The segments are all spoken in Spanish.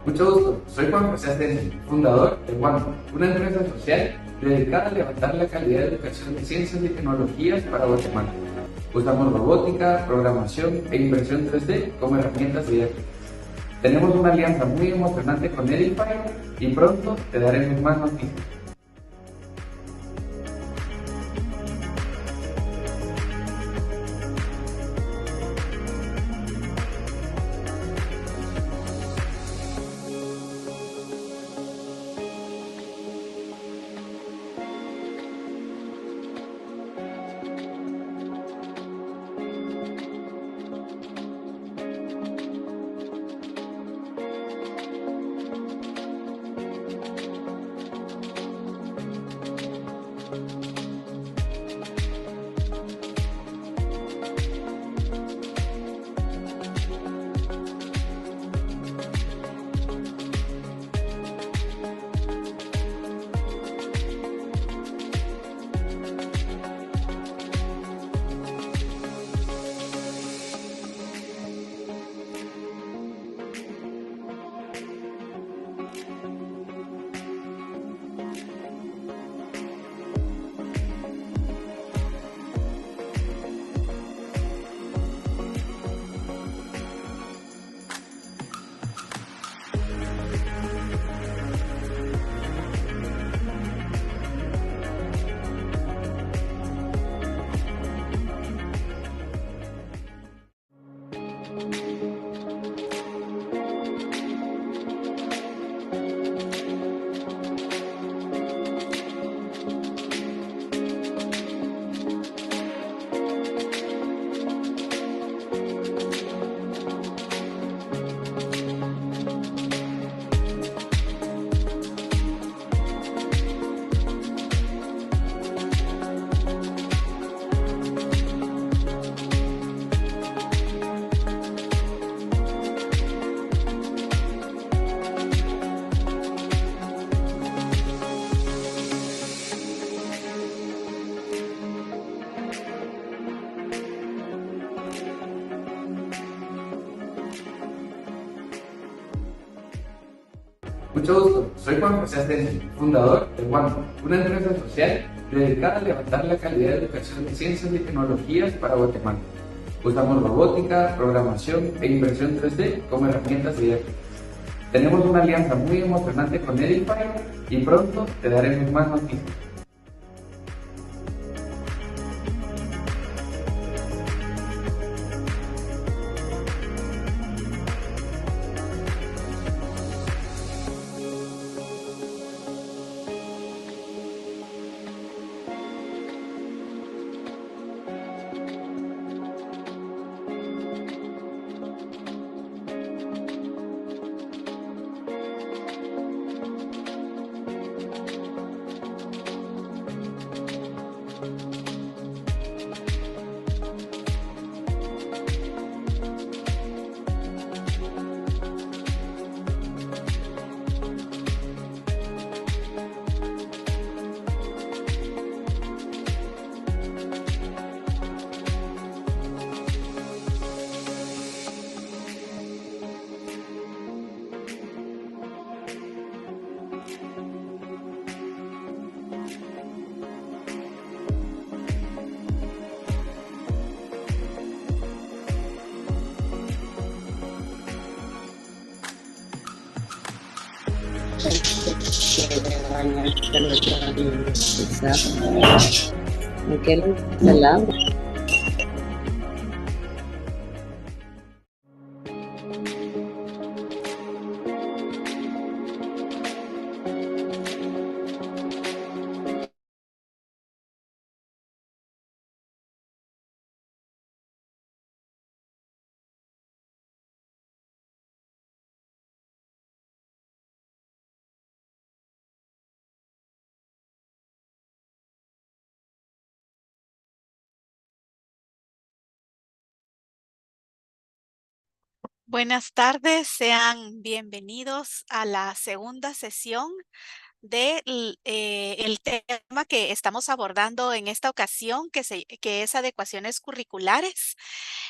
Mucho gusto, soy Juan José Astensi, fundador de Juanjo, una empresa social dedicada a levantar la calidad de educación de ciencias y tecnologías para Guatemala. Usamos robótica, programación e impresión 3D como herramientas didácticas. Tenemos una alianza muy emocionante con Edify y pronto te daremos más noticias. Mucho gusto, soy Juan José Astensi, fundador de Juanjo, una empresa social dedicada a levantar la calidad de educación de ciencias y tecnologías para Guatemala. Usamos robótica, programación e impresión 3D como herramientas didácticas. Tenemos una alianza muy emocionante con Edify y pronto te daremos más noticias. Miquel Salado. Buenas tardes, sean bienvenidos a la segunda sesión de el tema que estamos abordando en esta ocasión, que es adecuaciones curriculares.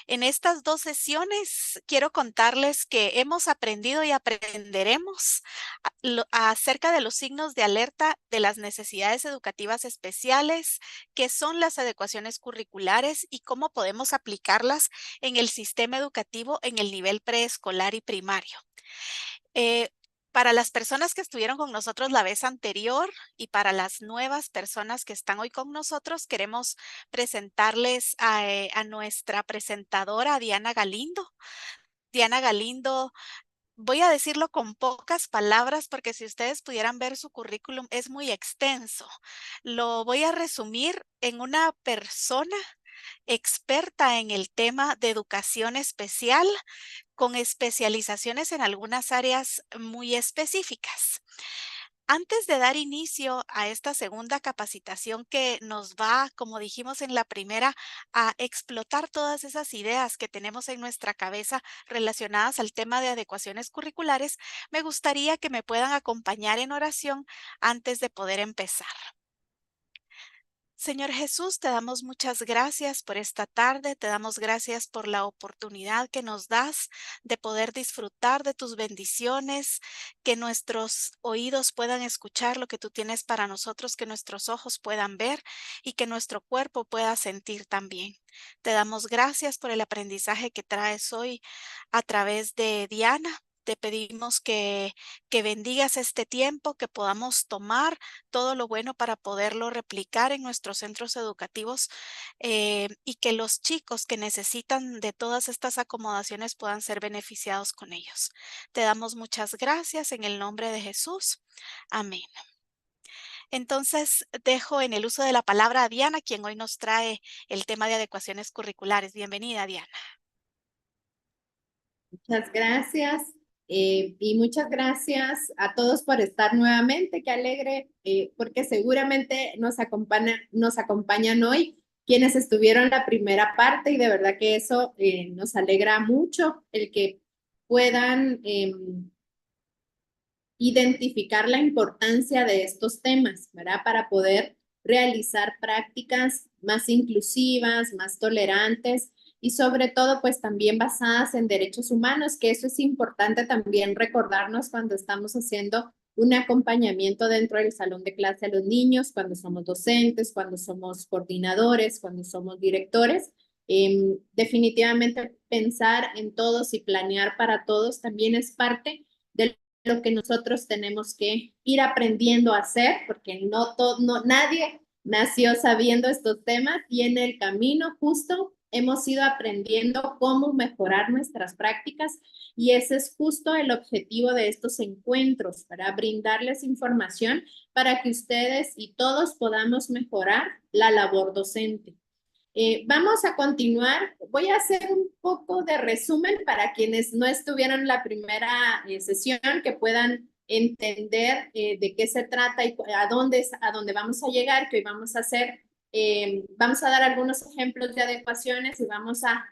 En estas 2 sesiones quiero contarles que hemos aprendido y aprenderemos acerca de los signos de alerta de las necesidades educativas especiales, qué son las adecuaciones curriculares y cómo podemos aplicarlas en el sistema educativo en el nivel preescolar y primario. Eh, para las personas que estuvieron con nosotros la vez anterior y para las nuevas personas que están hoy con nosotros, queremos presentarles a nuestra presentadora, Diana Galindo. Diana Galindo, voy a decirlo con pocas palabras porque si ustedes pudieran ver su currículum es muy extenso. Lo voy a resumir en una persona experta en el tema de educación especial, con especializaciones en algunas áreas muy específicas. Antes de dar inicio a esta segunda capacitación que nos va, como dijimos en la primera, a explotar todas esas ideas que tenemos en nuestra cabeza relacionadas al tema de adecuaciones curriculares, me gustaría que me puedan acompañar en oración antes de poder empezar. Señor Jesús, te damos muchas gracias por esta tarde, te damos gracias por la oportunidad que nos das de poder disfrutar de tus bendiciones, que nuestros oídos puedan escuchar lo que tú tienes para nosotros, que nuestros ojos puedan ver y que nuestro cuerpo pueda sentir también. Te damos gracias por el aprendizaje que traes hoy a través de Diana. Te pedimos que bendigas este tiempo, que podamos tomar todo lo bueno para poderlo replicar en nuestros centros educativos y que los chicos que necesitan de todas estas acomodaciones puedan ser beneficiados con ellos. Te damos muchas gracias en el nombre de Jesús. Amén. Entonces, dejo en el uso de la palabra a Diana, quien hoy nos trae el tema de adecuaciones curriculares. Bienvenida, Diana. Muchas gracias y muchas gracias a todos por estar nuevamente. Qué alegre, porque seguramente nos acompañan hoy quienes estuvieron la primera parte y de verdad que eso nos alegra mucho el que puedan identificar la importancia de estos temas, ¿verdad? Para poder realizar prácticas más inclusivas, más tolerantes y sobre todo pues también basadas en derechos humanos, que eso es importante también recordarnos cuando estamos haciendo un acompañamiento dentro del salón de clase a los niños, cuando somos docentes, cuando somos coordinadores, cuando somos directores. Definitivamente pensar en todos y planear para todos también es parte de lo que nosotros tenemos que ir aprendiendo a hacer, porque nadie nació sabiendo estos temas y en el camino justo hemos ido aprendiendo cómo mejorar nuestras prácticas y ese es justo el objetivo de estos encuentros, para brindarles información para que ustedes y todos podamos mejorar la labor docente. Vamos a continuar. Voy a hacer un poco de resumen para quienes no estuvieron en la primera sesión, que puedan entender de qué se trata y a dónde vamos a llegar, que hoy vamos a hacer. Vamos a dar algunos ejemplos de adecuaciones y vamos a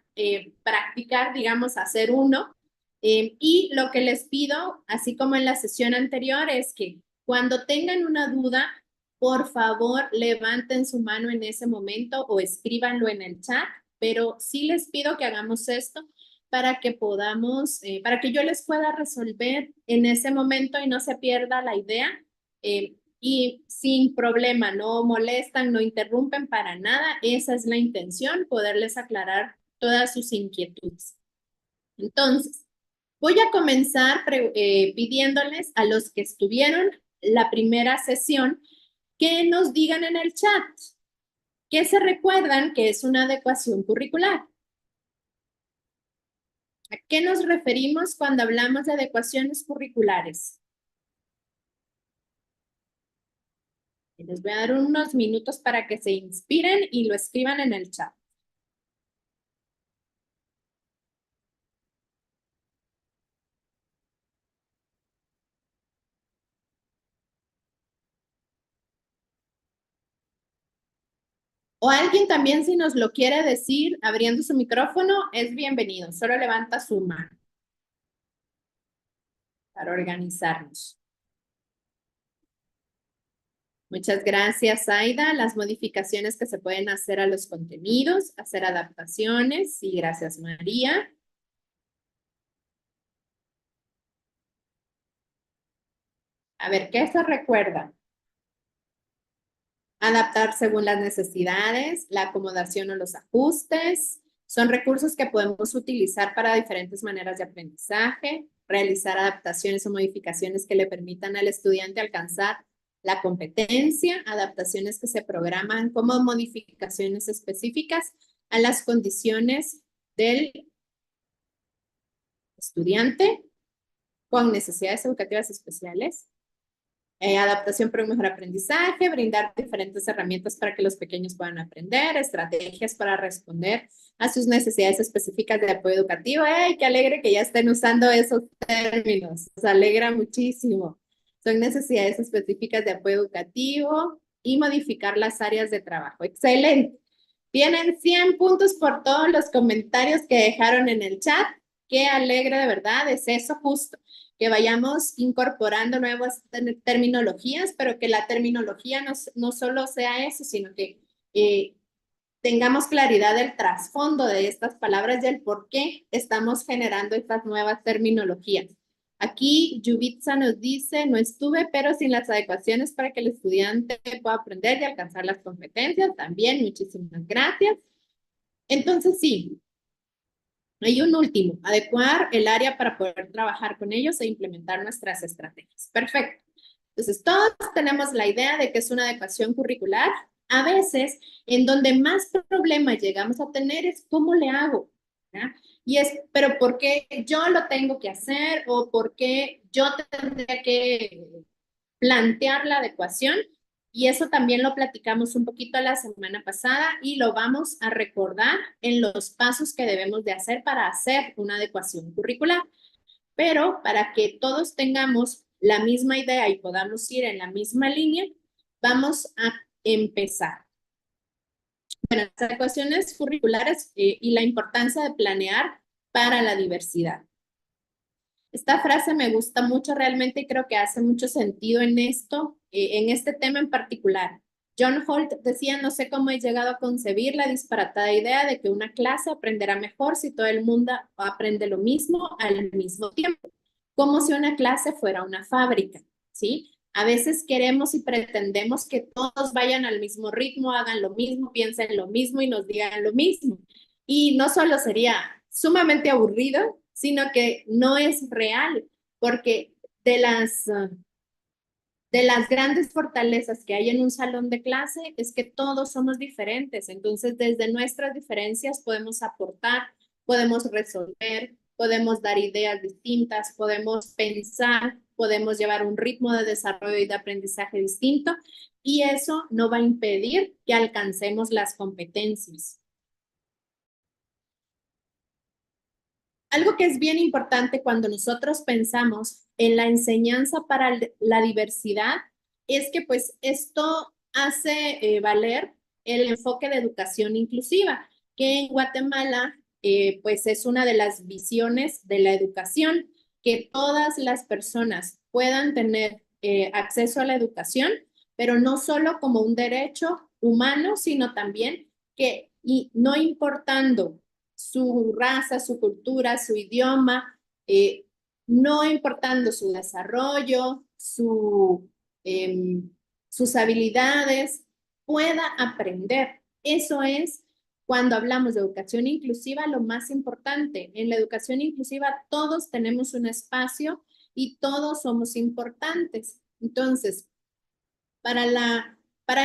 practicar, digamos, hacer uno. Y lo que les pido, así como en la sesión anterior, es que cuando tengan una duda, por favor, levanten su mano en ese momento o escríbanlo en el chat, pero sí les pido que hagamos esto para que podamos, para que yo les pueda resolver en ese momento y no se pierda la idea. Y sin problema, no molestan, no interrumpen para nada. Esa es la intención, poderles aclarar todas sus inquietudes. Entonces, voy a comenzar pidiéndoles a los que estuvieron la primera sesión que nos digan en el chat que se recuerdan que es una adecuación curricular. ¿A qué nos referimos cuando hablamos de adecuaciones curriculares? Les voy a dar unos minutos para que se inspiren y lo escriban en el chat. O alguien también, si nos lo quiere decir abriendo su micrófono, es bienvenido. Solo levanta su mano para organizarnos. Muchas gracias, Aida. Las modificaciones que se pueden hacer a los contenidos, hacer adaptaciones. Sí, gracias, María. A ver, ¿qué se recuerda? Adaptar según las necesidades, la acomodación o los ajustes. Son recursos que podemos utilizar para diferentes maneras de aprendizaje, realizar adaptaciones o modificaciones que le permitan al estudiante alcanzar la competencia, adaptaciones que se programan como modificaciones específicas a las condiciones del estudiante con necesidades educativas especiales. Adaptación para un mejor aprendizaje, brindar diferentes herramientas para que los pequeños puedan aprender, estrategias para responder a sus necesidades específicas de apoyo educativo. ¡Ay, qué alegre que ya estén usando esos términos! Nos alegra muchísimo. Son necesidades específicas de apoyo educativo y modificar las áreas de trabajo. ¡Excelente! Tienen 100 puntos por todos los comentarios que dejaron en el chat. ¡Qué alegre de verdad! Es eso justo. Que vayamos incorporando nuevas terminologías, pero que la terminología no solo sea eso, sino que tengamos claridad del trasfondo de estas palabras y el por qué estamos generando estas nuevas terminologías. Aquí Yubitsa nos dice, no estuve, pero sin las adecuaciones para que el estudiante pueda aprender y alcanzar las competencias. También, muchísimas gracias. Entonces, sí. Hay un último, adecuar el área para poder trabajar con ellos e implementar nuestras estrategias. Perfecto. Entonces, todos tenemos la idea de que es una adecuación curricular. A veces, en donde más problemas llegamos a tener es cómo le hago. ¿verdad? Y es, pero ¿por qué yo lo tengo que hacer o por qué yo tendría que plantear la adecuación? Y eso también lo platicamos un poquito la semana pasada y lo vamos a recordar en los pasos que debemos de hacer para hacer una adecuación curricular. Pero para que todos tengamos la misma idea y podamos ir en la misma línea, vamos a empezar. Bueno, las adecuaciones curriculares y la importancia de planear para la diversidad. Esta frase me gusta mucho realmente y creo que hace mucho sentido en esto, en este tema en particular. John Holt decía, no sé cómo he llegado a concebir la disparatada idea de que una clase aprenderá mejor si todo el mundo aprende lo mismo al mismo tiempo, como si una clase fuera una fábrica, ¿sí? A veces queremos y pretendemos que todos vayan al mismo ritmo, hagan lo mismo, piensen lo mismo y nos digan lo mismo. Y no solo sería sumamente aburrido, sino que no es real, porque de las grandes fortalezas que hay en un salón de clase es que todos somos diferentes. Entonces, desde nuestras diferencias podemos aportar, podemos resolver, podemos dar ideas distintas, podemos pensar, podemos llevar un ritmo de desarrollo y de aprendizaje distinto, y eso no va a impedir que alcancemos las competencias. Algo que es bien importante cuando nosotros pensamos en la enseñanza para la diversidad es que pues esto hace valer el enfoque de educación inclusiva, que en Guatemala pues es una de las visiones de la educación, que todas las personas puedan tener acceso a la educación, pero no solo como un derecho humano, sino también que y no importando su raza, su cultura, su idioma, no importando su desarrollo, sus habilidades, pueda aprender. Eso es, cuando hablamos de educación inclusiva, lo más importante. En la educación inclusiva todos tenemos un espacio y todos somos importantes. Entonces, para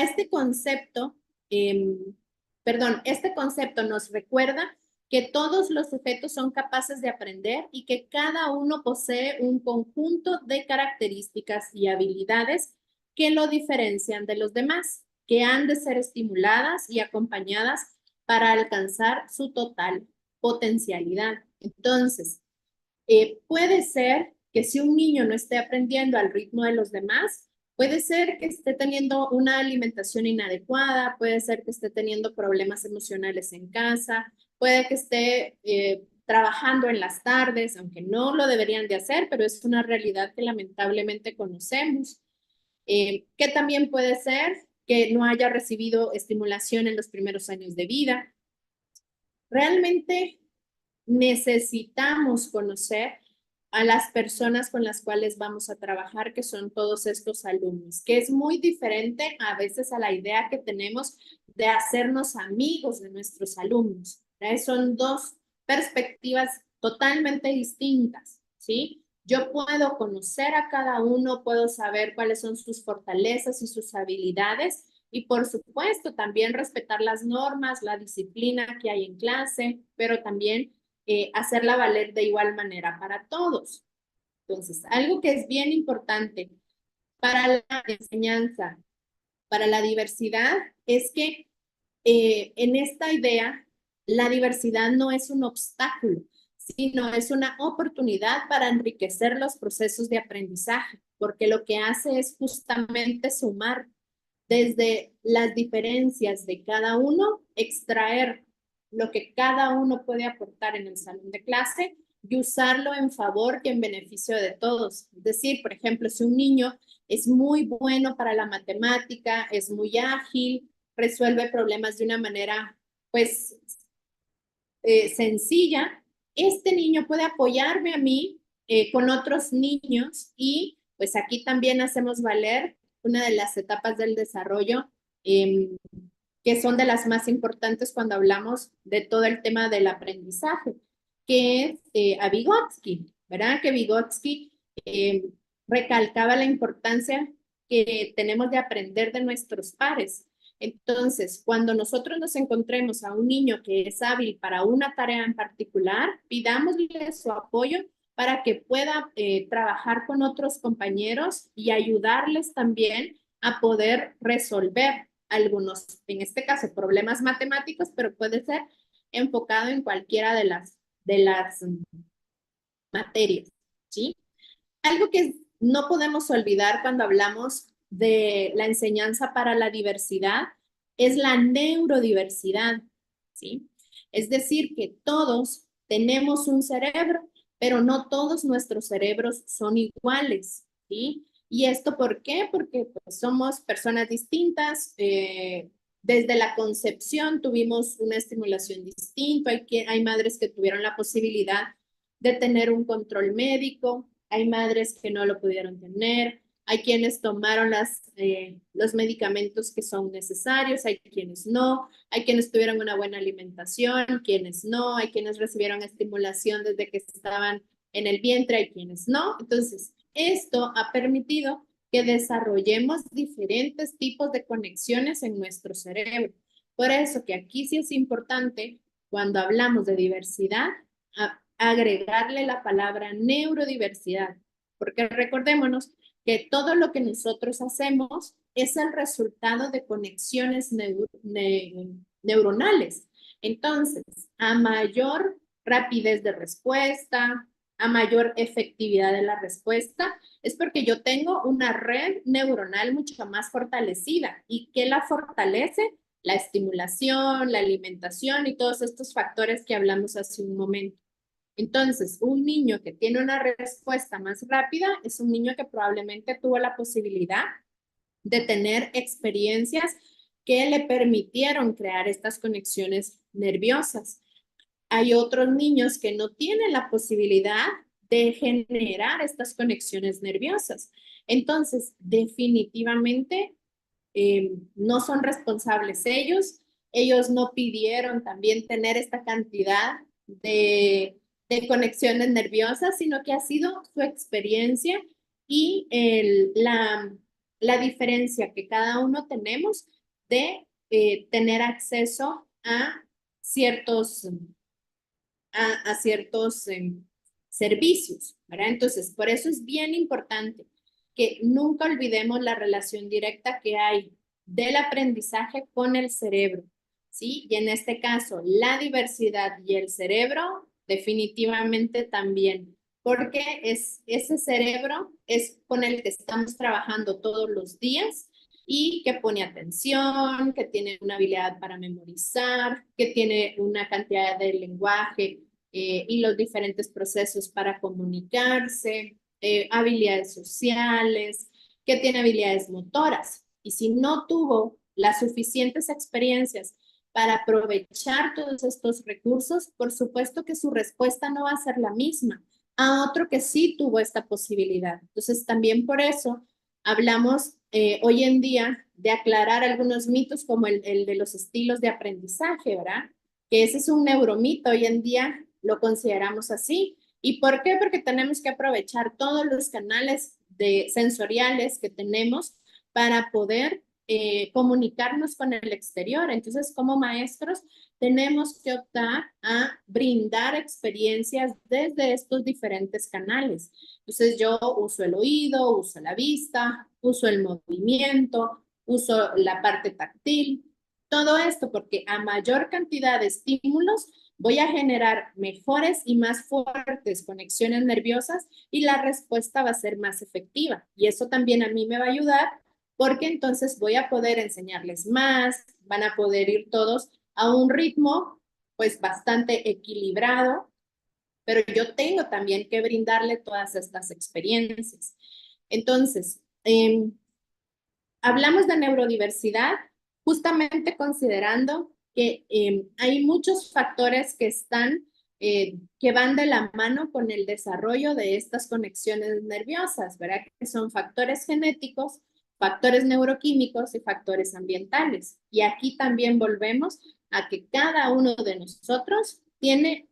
este concepto, este concepto nos recuerda que todos los sujetos son capaces de aprender y que cada uno posee un conjunto de características y habilidades que lo diferencian de los demás, que han de ser estimuladas y acompañadas para alcanzar su total potencialidad. Entonces, puede ser que si un niño no esté aprendiendo al ritmo de los demás, puede ser que esté teniendo una alimentación inadecuada, puede ser que esté teniendo problemas emocionales en casa, puede que esté trabajando en las tardes, aunque no lo deberían de hacer, pero es una realidad que lamentablemente conocemos. que también puede ser que no haya recibido estimulación en los primeros años de vida. Realmente necesitamos conocer a las personas con las cuales vamos a trabajar, que son todos estos alumnos, que es muy diferente a veces a la idea que tenemos de hacernos amigos de nuestros alumnos. Son dos perspectivas totalmente distintas, ¿sí? Yo puedo conocer a cada uno, puedo saber cuáles son sus fortalezas y sus habilidades, y por supuesto también respetar las normas, la disciplina que hay en clase, pero también hacerla valer de igual manera para todos. Entonces, algo que es bien importante para la enseñanza, para la diversidad, es que en esta idea, la diversidad no es un obstáculo, sino es una oportunidad para enriquecer los procesos de aprendizaje, porque lo que hace es justamente sumar desde las diferencias de cada uno, extraer lo que cada uno puede aportar en el salón de clase y usarlo en favor y en beneficio de todos. Es decir, por ejemplo, si un niño es muy bueno para la matemática, es muy ágil, resuelve problemas de una manera, pues, sencilla, este niño puede apoyarme a mí con otros niños, y pues aquí también hacemos valer una de las etapas del desarrollo que son de las más importantes cuando hablamos de todo el tema del aprendizaje, que es a Vygotsky, ¿verdad? Que Vygotsky recalcaba la importancia que tenemos de aprender de nuestros pares. Entonces, cuando nosotros nos encontremos a un niño que es hábil para una tarea en particular, pidámosle su apoyo para que pueda trabajar con otros compañeros y ayudarles también a poder resolver algunos, en este caso, problemas matemáticos, pero puede ser enfocado en cualquiera de las materias, ¿sí? Algo que no podemos olvidar cuando hablamos de la enseñanza para la diversidad es la neurodiversidad, ¿sí? Es decir, que todos tenemos un cerebro, pero no todos nuestros cerebros son iguales, ¿sí? ¿Y esto por qué? Porque pues, somos personas distintas, desde la concepción tuvimos una estimulación distinta, hay madres que tuvieron la posibilidad de tener un control médico, hay madres que no lo pudieron tener, hay quienes tomaron los medicamentos que son necesarios, hay quienes no, hay quienes tuvieron una buena alimentación, quienes no, hay quienes recibieron estimulación desde que estaban en el vientre, hay quienes no. Entonces, esto ha permitido que desarrollemos diferentes tipos de conexiones en nuestro cerebro. Por eso que aquí sí es importante, cuando hablamos de diversidad, agregarle la palabra neurodiversidad, porque recordémonos que todo lo que nosotros hacemos es el resultado de conexiones neuronales. Entonces, a mayor rapidez de respuesta, a mayor efectividad de la respuesta, es porque yo tengo una red neuronal mucho más fortalecida. ¿Y qué la fortalece? La estimulación, la alimentación y todos estos factores que hablamos hace un momento. Entonces, un niño que tiene una respuesta más rápida es un niño que probablemente tuvo la posibilidad de tener experiencias que le permitieron crear estas conexiones nerviosas. Hay otros niños que no tienen la posibilidad de generar estas conexiones nerviosas. Entonces, definitivamente no son responsables ellos no pidieron también tener esta cantidad de conexiones nerviosas, sino que ha sido su experiencia y la diferencia que cada uno tenemos de tener acceso a ciertos, ciertos servicios, ¿verdad? Entonces, por eso es bien importante que nunca olvidemos la relación directa que hay del aprendizaje con el cerebro, ¿sí? Y en este caso, la diversidad y el cerebro definitivamente también, porque ese cerebro es con el que estamos trabajando todos los días y que pone atención, que tiene una habilidad para memorizar, que tiene una cantidad de lenguaje y los diferentes procesos para comunicarse, habilidades sociales, que tiene habilidades motoras. Y si no tuvo las suficientes experiencias para aprovechar todos estos recursos, por supuesto que su respuesta no va a ser la misma a otro que sí tuvo esta posibilidad. Entonces, también por eso hablamos hoy en día de aclarar algunos mitos como el de los estilos de aprendizaje, ¿verdad? Que ese es un neuromito, hoy en día lo consideramos así. ¿Y por qué? Porque tenemos que aprovechar todos los canales sensoriales que tenemos para poder comunicarnos con el exterior. Entonces, como maestros, tenemos que optar a brindar experiencias desde estos diferentes canales. Entonces, yo uso el oído, uso la vista, uso el movimiento, uso la parte táctil, todo esto porque a mayor cantidad de estímulos voy a generar mejores y más fuertes conexiones nerviosas y la respuesta va a ser más efectiva. Y eso también a mí me va a ayudar porque entonces voy a poder enseñarles más, van a poder ir todos a un ritmo pues bastante equilibrado, pero yo tengo también que brindarle todas estas experiencias. Entonces, hablamos de neurodiversidad justamente considerando que hay muchos factores que que van de la mano con el desarrollo de estas conexiones nerviosas, ¿verdad? Que son factores genéticos, factores neuroquímicos y factores ambientales. Y aquí también volvemos a que cada uno de nosotros tiene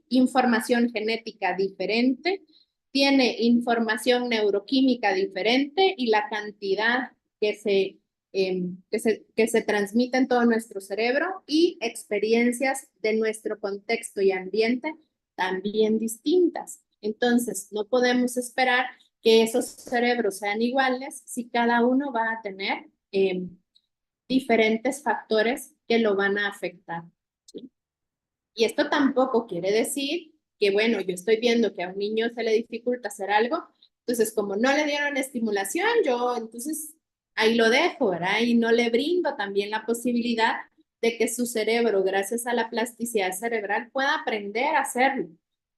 información genética diferente, tiene información neuroquímica diferente y la cantidad que se transmite en todo nuestro cerebro y experiencias de nuestro contexto y ambiente también distintas. Entonces, no podemos esperar que esos cerebros sean iguales si cada uno va a tener diferentes factores que lo van a afectar. ¿Sí? Y esto tampoco quiere decir que, bueno, yo estoy viendo que a un niño se le dificulta hacer algo, entonces como no le dieron estimulación, yo entonces ahí lo dejo, ¿verdad? Y no le brindo también la posibilidad de que su cerebro, gracias a la plasticidad cerebral, pueda aprender a hacerlo.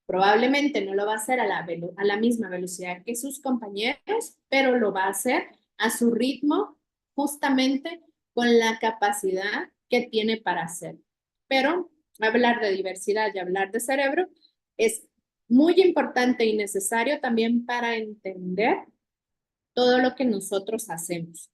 Probablemente no lo va a hacer a la misma velocidad que sus compañeros, pero lo va a hacer a su ritmo, justamente con la capacidad que tiene para hacerlo. Pero hablar de diversidad y hablar de cerebro es muy importante y necesario también para entender todo lo que nosotros hacemos.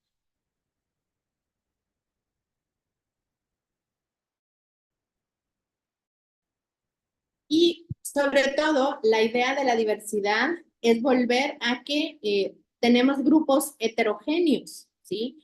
Y sobre todo, la idea de la diversidad es volver a que tenemos grupos heterogéneos, ¿sí?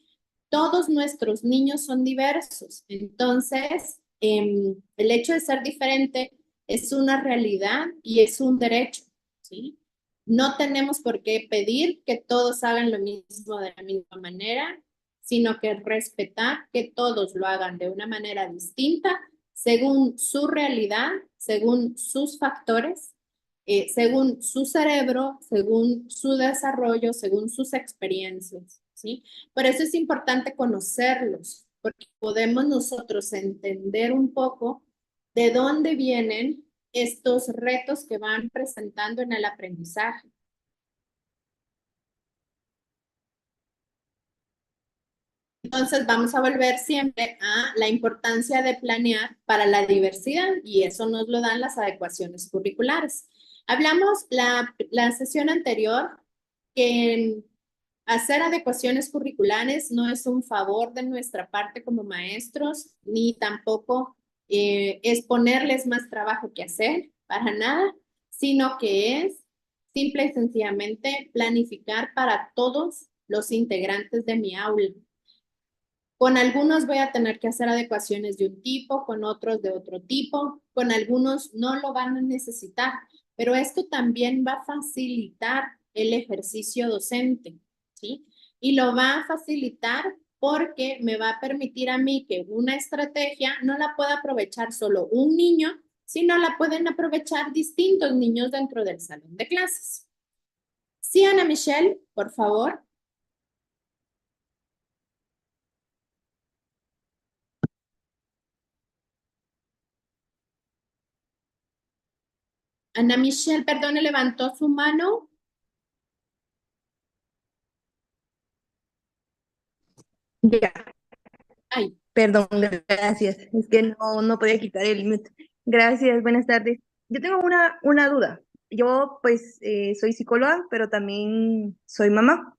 Todos nuestros niños son diversos, entonces el hecho de ser diferente es una realidad y es un derecho, ¿sí? No tenemos por qué pedir que todos hagan lo mismo de la misma manera, sino que respetar que todos lo hagan de una manera distinta, según su realidad, según sus factores, según su cerebro, según su desarrollo, según sus experiencias, ¿sí? Por eso es importante conocerlos, porque podemos nosotros entender un poco de dónde vienen estos retos que van presentando en el aprendizaje. Entonces vamos a volver siempre a la importancia de planear para la diversidad y eso nos lo dan las adecuaciones curriculares. Hablamos la sesión anterior que hacer adecuaciones curriculares no es un favor de nuestra parte como maestros, ni tampoco es ponerles más trabajo que hacer, para nada, sino que es simple y sencillamente planificar para todos los integrantes de mi aula. Con algunos voy a tener que hacer adecuaciones de un tipo, con otros de otro tipo, con algunos no lo van a necesitar, pero esto también va a facilitar el ejercicio docente, ¿sí? Y lo va a facilitar porque me va a permitir a mí que una estrategia no la pueda aprovechar solo un niño, sino la pueden aprovechar distintos niños dentro del salón de clases. Sí, Ana Michelle, por favor. Ana Michelle, perdón, levantó su mano. Ya, Ay, perdón, gracias. Es que no podía quitar el mute. Gracias, buenas tardes. Yo tengo una duda. Yo, pues, soy psicóloga, pero también soy mamá.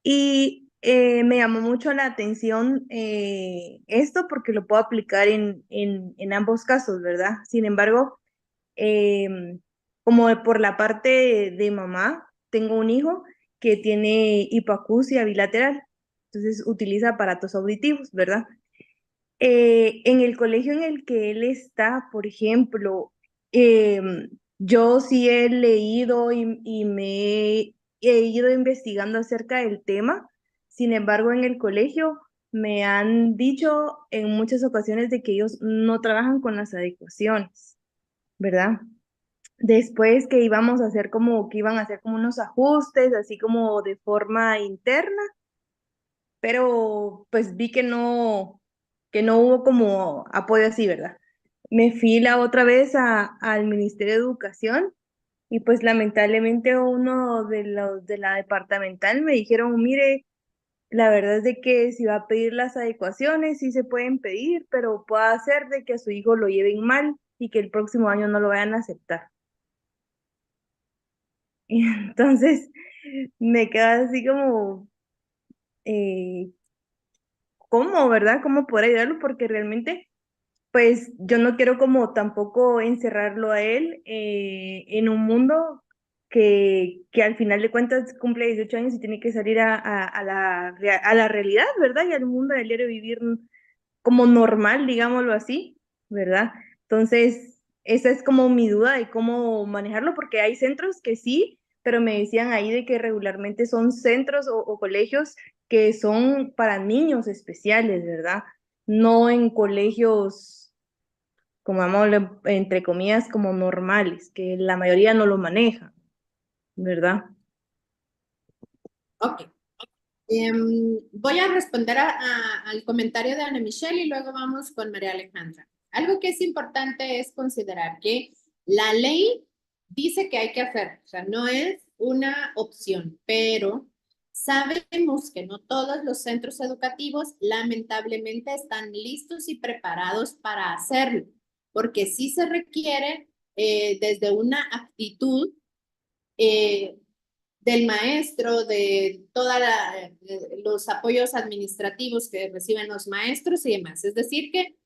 Y me llamó mucho la atención esto porque lo puedo aplicar en ambos casos, ¿verdad? Sin embargo, em, como por la parte de mamá, tengo un hijo que tiene hipoacusia bilateral, entonces utiliza aparatos auditivos, ¿verdad? En el colegio en el que él está, por ejemplo, yo sí he leído y he ido investigando acerca del tema. Sin embargo, en el colegio me han dicho en muchas ocasiones de que ellos no trabajan con las adecuaciones, ¿verdad? Después que íbamos a hacer como, que iban a hacer como unos ajustes, así como de forma interna, pero pues vi que no hubo como apoyo así, ¿verdad? Me fui la otra vez al Ministerio de Educación y pues lamentablemente uno de los de la departamental me dijeron, mire, la verdad es de que si va a pedir las adecuaciones, sí se pueden pedir, pero puede ser de que a su hijo lo lleven mal y que el próximo año no lo vayan a aceptar. Y entonces me queda así como, eh, ¿cómo, verdad? ¿Cómo poder ayudarlo? Porque realmente pues yo no quiero como tampoco encerrarlo a él en un mundo que al final de cuentas cumple 18 años y tiene que salir a la realidad, ¿verdad? Y al mundo del diario vivir como normal, digámoslo así, ¿verdad? Entonces, esa es como mi duda de cómo manejarlo, porque hay centros que sí, pero me decían ahí de que regularmente son centros o colegios que son para niños especiales, ¿verdad? No en colegios como vamos, entre comillas, como normales, que la mayoría no lo maneja, ¿verdad? ok. Voy a responder al comentario de Ana Michelle y luego vamos con María Alejandra. Algo que es importante es considerar que la ley dice que hay que hacer, o sea, no es una opción, pero sabemos que no todos los centros educativos lamentablemente están listos y preparados para hacerlo, porque sí se requiere desde una actitud eh, del maestro, de todos los apoyos administrativos que reciben los maestros y demás. Es decir, que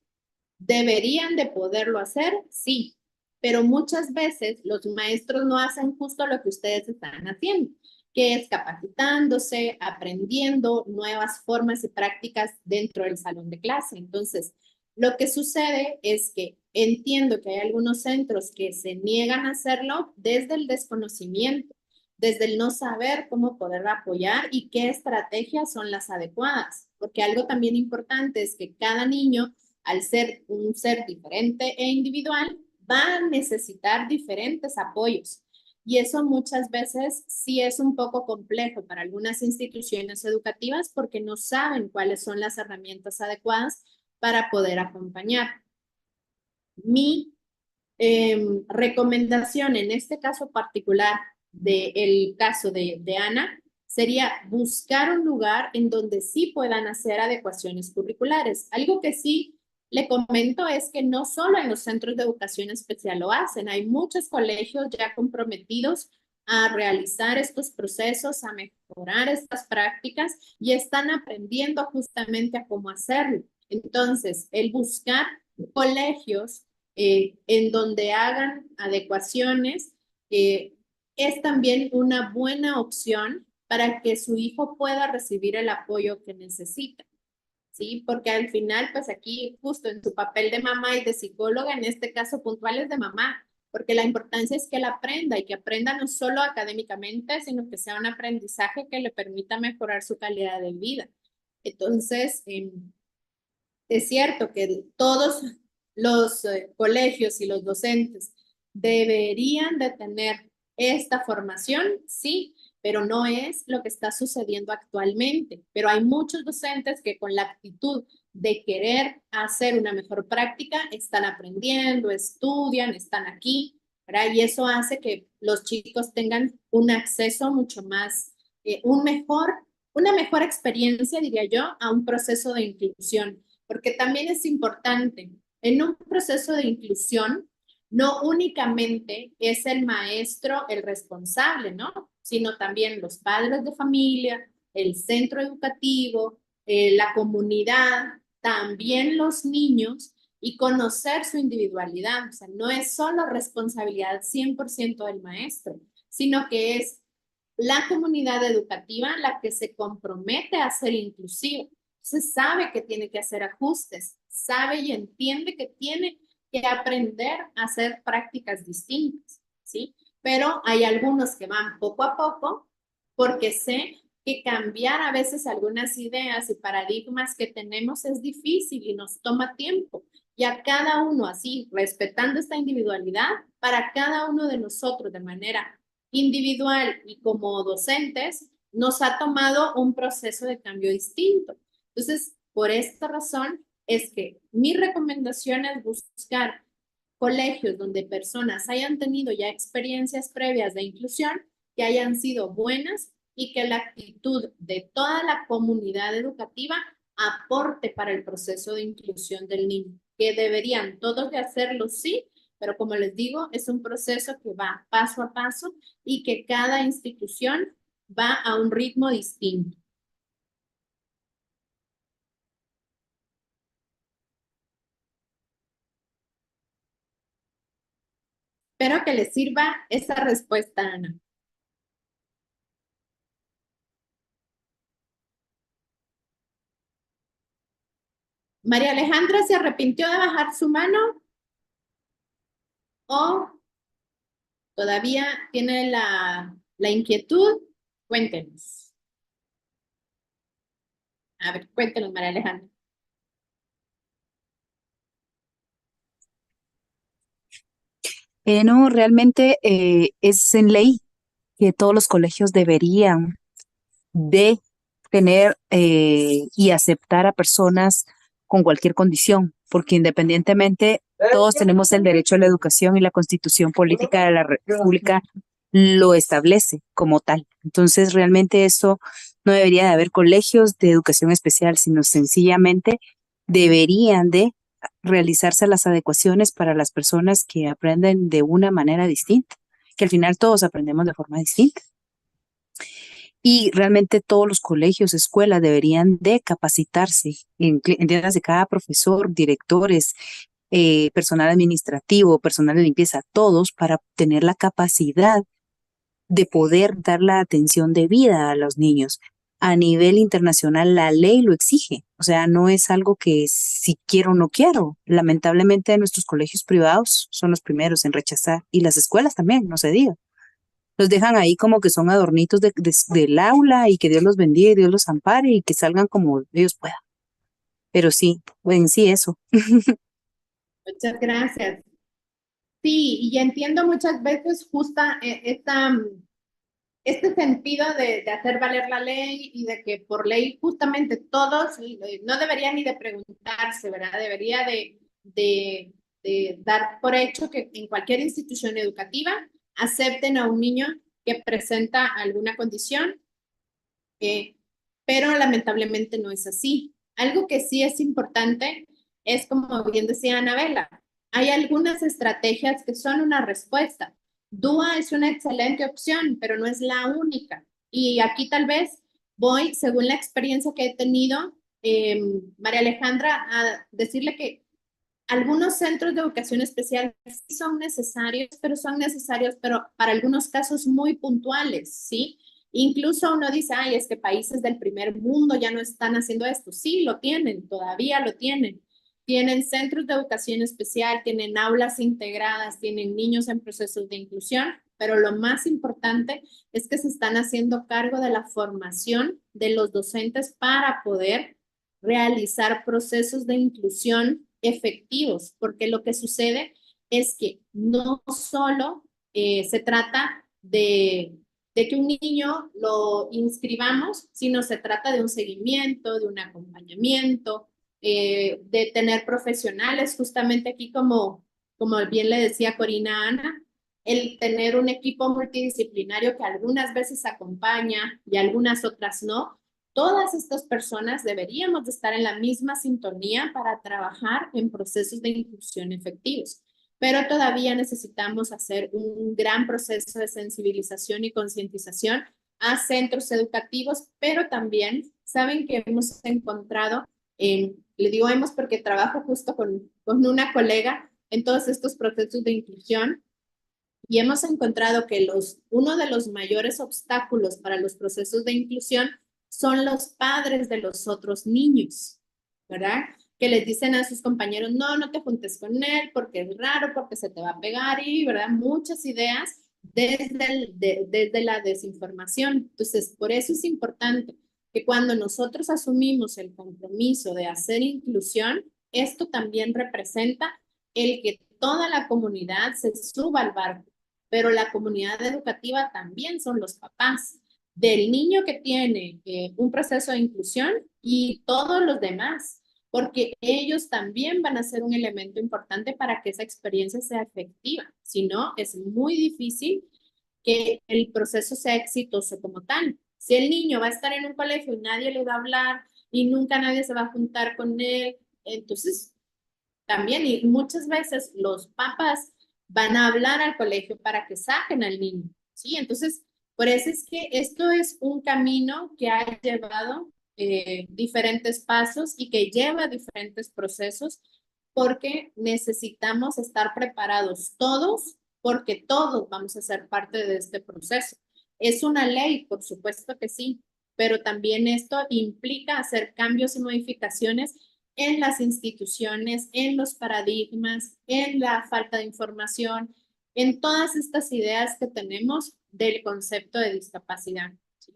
deberían de poderlo hacer, sí, pero muchas veces los maestros no hacen justo lo que ustedes están haciendo, que es capacitándose, aprendiendo nuevas formas y prácticas dentro del salón de clase. Entonces, lo que sucede es que entiendo que hay algunos centros que se niegan a hacerlo desde el desconocimiento, desde el no saber cómo poder apoyar y qué estrategias son las adecuadas, porque algo también importante es que cada niño, al ser un ser diferente e individual, va a necesitar diferentes apoyos. Y eso muchas veces sí es un poco complejo para algunas instituciones educativas porque no saben cuáles son las herramientas adecuadas para poder acompañar. Mi recomendación en este caso particular del caso de Ana sería buscar un lugar en donde sí puedan hacer adecuaciones curriculares. Algo que sí le comento es que no solo en los centros de educación especial lo hacen, hay muchos colegios ya comprometidos a realizar estos procesos, a mejorar estas prácticas y están aprendiendo justamente a cómo hacerlo. Entonces, el buscar colegios en donde hagan adecuaciones, es también una buena opción para que su hijo pueda recibir el apoyo que necesita. ¿Sí? Porque al final, pues aquí, justo en su papel de mamá y de psicóloga, en este caso puntual es de mamá, porque la importancia es que él aprenda y que aprenda no solo académicamente, sino que sea un aprendizaje que le permita mejorar su calidad de vida. Entonces, es cierto que todos los colegios y los docentes deberían de tener esta formación, sí, pero no es lo que está sucediendo actualmente. Pero hay muchos docentes que con la actitud de querer hacer una mejor práctica están aprendiendo, estudian, están aquí, ¿verdad? Y eso hace que los chicos tengan un acceso mucho más, un mejor una mejor experiencia, diría yo, a un proceso de inclusión, porque también es importante, en un proceso de inclusión, no únicamente es el maestro el responsable, ¿no? Sino también los padres de familia, el centro educativo, la comunidad, también los niños y conocer su individualidad. O sea, no es solo responsabilidad 100% del maestro, sino que es la comunidad educativa la que se compromete a ser inclusiva. Entonces sabe que tiene que hacer ajustes, sabe y entiende que tiene que aprender a hacer prácticas distintas, ¿sí? Pero hay algunos que van poco a poco porque sé que cambiar a veces algunas ideas y paradigmas que tenemos es difícil y nos toma tiempo. Y a cada uno así, respetando esta individualidad, para cada uno de nosotros de manera individual y como docentes, nos ha tomado un proceso de cambio distinto. Entonces, por esta razón es que mi recomendación es buscar colegios donde personas hayan tenido ya experiencias previas de inclusión, que hayan sido buenas y que la actitud de toda la comunidad educativa aporte para el proceso de inclusión del niño, que deberían todos de hacerlo, sí, pero como les digo, es un proceso que va paso a paso y que cada institución va a un ritmo distinto. Espero que les sirva esa respuesta, Ana. María Alejandra se arrepintió de bajar su mano o todavía tiene la inquietud. Cuéntenos. A ver, cuéntenos, María Alejandra. No, realmente es en ley que todos los colegios deberían de tener y aceptar a personas con cualquier condición, porque independientemente todos tenemos el derecho a la educación y la Constitución Política de la República lo establece como tal. Entonces, realmente esto no debería de haber colegios de educación especial, sino sencillamente deberían de realizarse las adecuaciones para las personas que aprenden de una manera distinta, que al final todos aprendemos de forma distinta. Y realmente todos los colegios, escuelas deberían de capacitarse, entiéndase cada profesor, directores, personal administrativo, personal de limpieza, todos para tener la capacidad de poder dar la atención debida a los niños. A nivel internacional, la ley lo exige, o sea, no es algo que si quiero o no quiero. Lamentablemente, nuestros colegios privados son los primeros en rechazar y las escuelas también, no se diga. Los dejan ahí como que son adornitos del aula y que Dios los bendiga y Dios los ampare y que salgan como ellos puedan. Pero sí, en sí eso. Muchas gracias. Sí, y entiendo muchas veces este sentido de hacer valer la ley y de que por ley justamente todos no deberían ni de preguntarse, ¿verdad? Debería de dar por hecho que en cualquier institución educativa acepten a un niño que presenta alguna condición, pero lamentablemente no es así. Algo que sí es importante es, como bien decía Anabela, hay algunas estrategias que son una respuesta. DUA es una excelente opción, pero no es la única. Y aquí tal vez voy, según la experiencia que he tenido, María Alejandra, a decirle que algunos centros de educación especial sí son necesarios, pero para algunos casos muy puntuales, ¿sí? Incluso uno dice, ay, es que países del primer mundo ya no están haciendo esto. Sí, lo tienen, todavía lo tienen. Tienen centros de educación especial, tienen aulas integradas, tienen niños en procesos de inclusión, pero lo más importante es que se están haciendo cargo de la formación de los docentes para poder realizar procesos de inclusión efectivos, porque lo que sucede es que no solo se trata de que un niño lo inscribamos, sino se trata de un seguimiento, de un acompañamiento, de tener profesionales, justamente aquí como bien le decía Corina a Ana, el tener un equipo multidisciplinario que algunas veces acompaña y algunas otras no, Todas estas personas deberíamos de estar en la misma sintonía para trabajar en procesos de inclusión efectivos, pero todavía necesitamos hacer un gran proceso de sensibilización y concientización a centros educativos, pero también saben que hemos encontrado, le digo hemos porque trabajo justo con una colega en todos estos procesos de inclusión, y hemos encontrado que uno de los mayores obstáculos para los procesos de inclusión son los padres de los otros niños, ¿verdad? Que les dicen a sus compañeros, no, no te juntes con él porque es raro, porque se te va a pegar y, ¿verdad? Muchas ideas desde la desinformación. Entonces, por eso es importante que cuando nosotros asumimos el compromiso de hacer inclusión, esto también representa el que toda la comunidad se suba al barco, pero la comunidad educativa también son los papás del niño que tiene un proceso de inclusión y todos los demás, porque ellos también van a ser un elemento importante para que esa experiencia sea efectiva. Si no, es muy difícil que el proceso sea exitoso como tal. Si el niño va a estar en un colegio y nadie le va a hablar y nunca nadie se va a juntar con él, entonces también, y muchas veces los papás van a hablar al colegio para que saquen al niño, ¿sí? Entonces, por eso es que esto es un camino que ha llevado diferentes pasos y que lleva diferentes procesos, porque necesitamos estar preparados todos, porque todos vamos a ser parte de este proceso. Es una ley, por supuesto que sí, pero también esto implica hacer cambios y modificaciones en las instituciones, en los paradigmas, en la falta de información, en todas estas ideas que tenemos del concepto de discapacidad, ¿sí?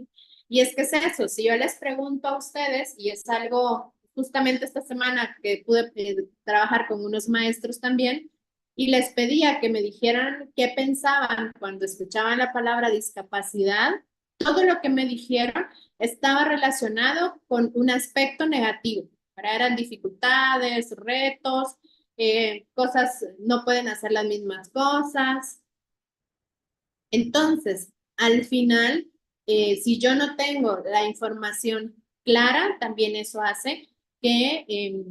Y es que es eso, si yo les pregunto a ustedes, y es algo justamente esta semana que pude trabajar con unos maestros también, y les pedía que me dijeran qué pensaban cuando escuchaban la palabra discapacidad, todo lo que me dijeron estaba relacionado con un aspecto negativo. Eran dificultades, retos, cosas, no pueden hacer las mismas cosas. Entonces, al final, si yo no tengo la información clara, también eso hace que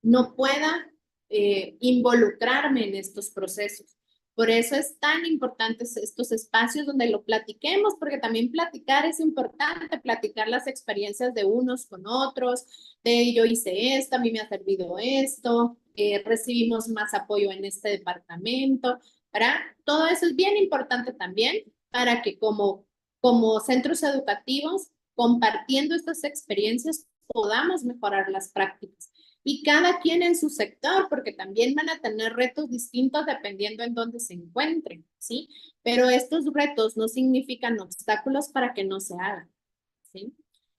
no pueda involucrarme en estos procesos. Por eso es tan importante estos espacios donde lo platiquemos, porque también platicar es importante, platicar las experiencias de unos con otros, de yo hice esto, a mí me ha servido esto, recibimos más apoyo en este departamento, ¿verdad? Todo eso es bien importante también para que como centros educativos, compartiendo estas experiencias, podamos mejorar las prácticas. Y cada quien en su sector, porque también van a tener retos distintos dependiendo en dónde se encuentren, ¿sí? Pero estos retos no significan obstáculos para que no se hagan, ¿sí?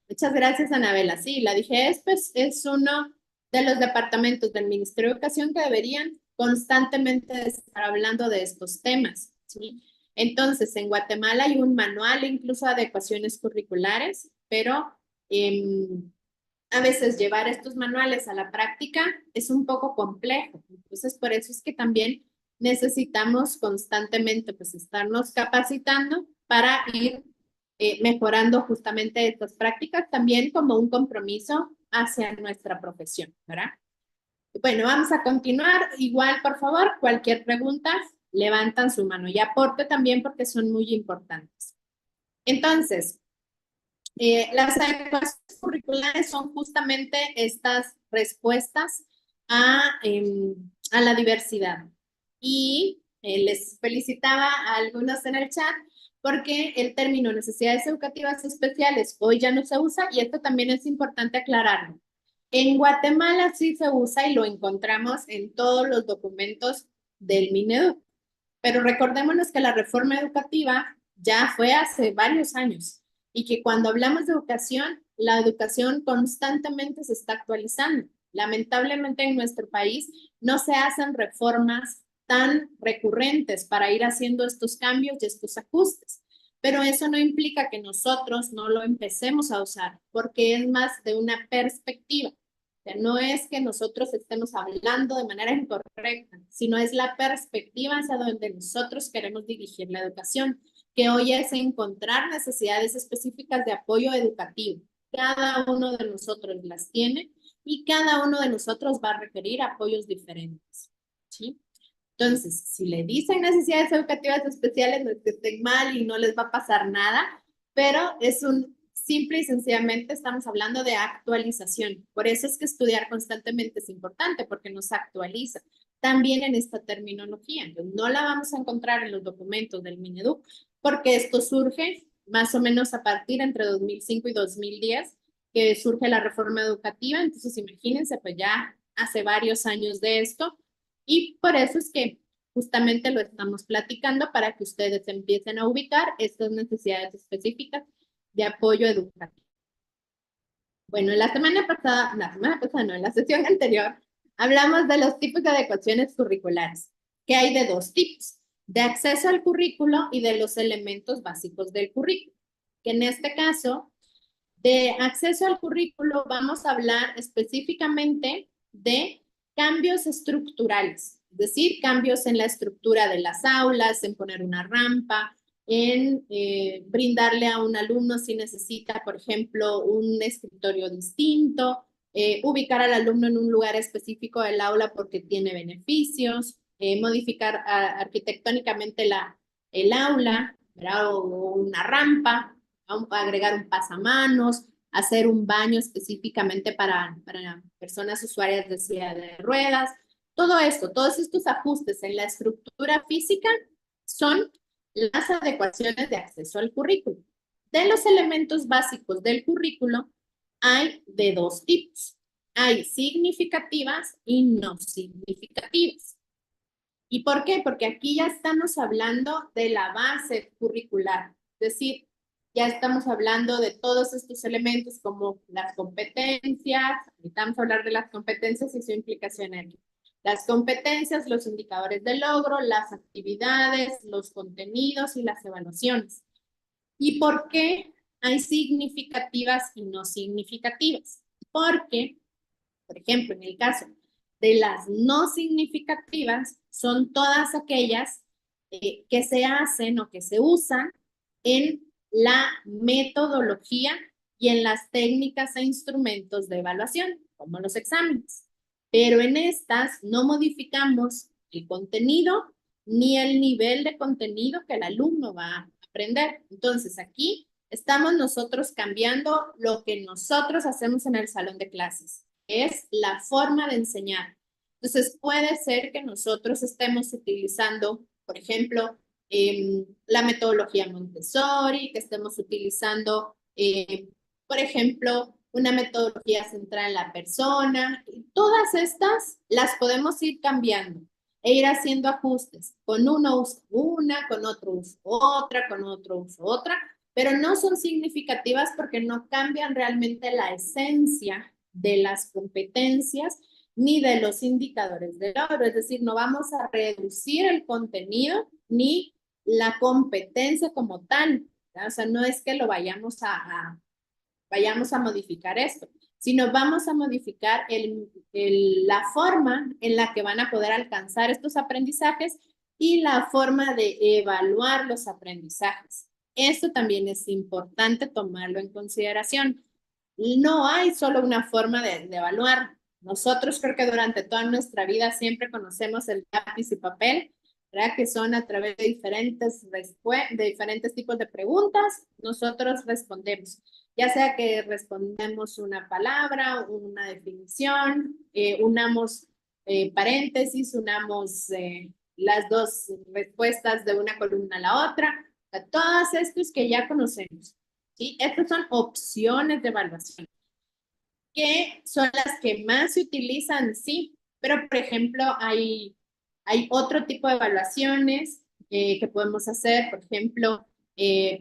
Muchas gracias, Anabela. Sí, la DIGESP es uno de los departamentos del Ministerio de Educación que deberían constantemente estar hablando de estos temas, ¿sí? Entonces, en Guatemala hay un manual incluso de adecuaciones curriculares, pero a veces llevar estos manuales a la práctica es un poco complejo. Entonces, por eso es que también necesitamos constantemente pues estarnos capacitando para ir mejorando justamente estas prácticas también como un compromiso hacia nuestra profesión, ¿verdad? Bueno, vamos a continuar. Igual, por favor, cualquier pregunta, levantan su mano y aporte también porque son muy importantes. Entonces, las adecuaciones curriculares son justamente estas respuestas a la diversidad. Y les felicitaba a algunos en el chat porque el término necesidades educativas especiales hoy ya no se usa y esto también es importante aclararlo. En Guatemala sí se usa y lo encontramos en todos los documentos del Minedu, pero recordémonos que la reforma educativa ya fue hace varios años y que cuando hablamos de educación, la educación constantemente se está actualizando. Lamentablemente en nuestro país no se hacen reformas tan recurrentes para ir haciendo estos cambios y estos ajustes. Pero eso no implica que nosotros no lo empecemos a usar, porque es más de una perspectiva. O sea, no es que nosotros estemos hablando de manera incorrecta, sino es la perspectiva hacia donde nosotros queremos dirigir la educación, que hoy es encontrar necesidades específicas de apoyo educativo. Cada uno de nosotros las tiene y cada uno de nosotros va a requerir apoyos diferentes, ¿sí? Entonces, si le dicen necesidades educativas especiales, no es que estén mal y no les va a pasar nada, pero es un simple y sencillamente estamos hablando de actualización. Por eso es que estudiar constantemente es importante, porque nos actualiza también en esta terminología. Entonces, no la vamos a encontrar en los documentos del Mineduc, porque esto surge más o menos a partir entre 2005 y 2010, que surge la reforma educativa. Entonces, imagínense, pues ya hace varios años de esto, y por eso es que justamente lo estamos platicando para que ustedes empiecen a ubicar estas necesidades específicas de apoyo educativo. Bueno, la semana pasada no, en la sesión anterior, hablamos de los tipos de adecuaciones curriculares, que hay de dos tipos, de acceso al currículo y de los elementos básicos del currículo. Que en este caso, de acceso al currículo, vamos a hablar específicamente de cambios estructurales, es decir, cambios en la estructura de las aulas, en poner una rampa, en brindarle a un alumno si necesita, por ejemplo, un escritorio distinto, ubicar al alumno en un lugar específico del aula porque tiene beneficios, modificar arquitectónicamente el aula, ¿verdad? O una rampa, agregar un pasamanos, hacer un baño específicamente para personas usuarias de silla de ruedas. Todo esto, todos estos ajustes en la estructura física son las adecuaciones de acceso al currículo. De los elementos básicos del currículo hay de dos tipos. Hay significativas y no significativas. ¿Y por qué? Porque aquí ya estamos hablando de la base curricular, es decir, ya estamos hablando de todos estos elementos como las competencias, necesitamos hablar de las competencias y su implicación aquí. Las competencias, los indicadores de logro, las actividades, los contenidos y las evaluaciones. ¿Y por qué hay significativas y no significativas? Porque, por ejemplo, en el caso de las no significativas, son todas aquellas que se hacen o que se usan en la metodología y en las técnicas e instrumentos de evaluación, como los exámenes. Pero en estas no modificamos el contenido ni el nivel de contenido que el alumno va a aprender. Entonces, aquí estamos nosotros cambiando lo que nosotros hacemos en el salón de clases. Es la forma de enseñar. Entonces, puede ser que nosotros estemos utilizando, por ejemplo, la metodología Montessori, que estemos utilizando, por ejemplo, una metodología centrada en la persona. Y todas estas las podemos ir cambiando e ir haciendo ajustes. Con uno uso una, con otro uso otra, con otro uso otra, pero no son significativas porque no cambian realmente la esencia de las competencias ni de los indicadores de logro. Es decir, no vamos a reducir el contenido ni la competencia como tal, ¿verdad? O sea, no es que lo vayamos a modificar esto, sino vamos a modificar la forma en la que van a poder alcanzar estos aprendizajes y la forma de evaluar los aprendizajes. Esto también es importante tomarlo en consideración. No hay solo una forma de evaluar. Nosotros creo que durante toda nuestra vida siempre conocemos el lápiz y papel, ¿verdad? Que son a través de diferentes tipos de preguntas, nosotros respondemos. Ya sea que respondemos una palabra, una definición, unamos paréntesis, unamos las dos respuestas de una columna a la otra, todas estos que ya conocemos. ¿Sí? Estas son opciones de evaluación, que son las que más se utilizan, sí, pero por ejemplo hay otro tipo de evaluaciones que podemos hacer, por ejemplo,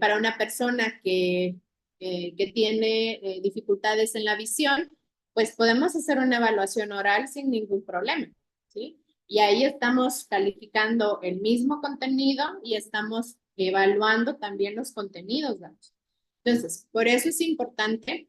para una persona que tiene dificultades en la visión, pues podemos hacer una evaluación oral sin ningún problema, ¿sí? Y ahí estamos calificando el mismo contenido y estamos evaluando también los contenidos dados. Entonces, por eso es importante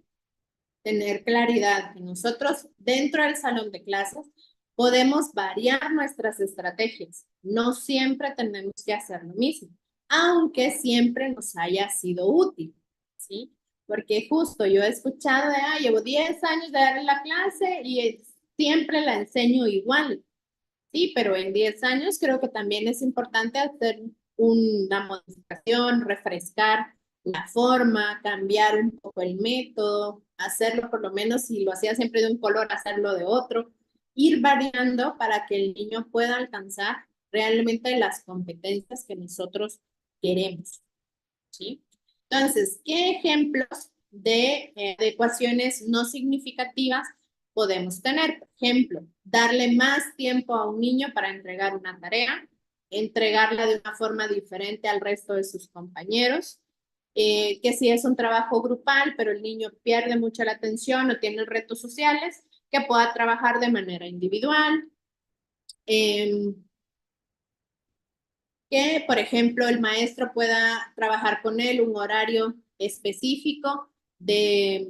tener claridad que nosotros dentro del salón de clases podemos variar nuestras estrategias. No siempre tenemos que hacer lo mismo, aunque siempre nos haya sido útil, ¿sí? Porque justo yo he escuchado de, llevo 10 años de dar la clase y siempre la enseño igual. Sí, pero en 10 años creo que también es importante hacer una modificación, refrescar la forma, cambiar un poco el método, hacerlo por lo menos si lo hacía siempre de un color, hacerlo de otro, ir variando para que el niño pueda alcanzar realmente las competencias que nosotros queremos, ¿sí? Entonces, ¿qué ejemplos de adecuaciones no significativas podemos tener? Por ejemplo, darle más tiempo a un niño para entregar una tarea, entregarla de una forma diferente al resto de sus compañeros, que si es un trabajo grupal, pero el niño pierde mucho la atención o tiene retos sociales, que pueda trabajar de manera individual. Que, por ejemplo, el maestro pueda trabajar con él un horario específico de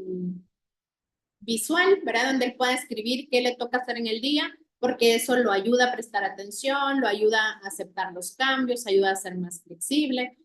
visual, ¿verdad? Donde él pueda escribir qué le toca hacer en el día, porque eso lo ayuda a prestar atención, lo ayuda a aceptar los cambios, ayuda a ser más flexible.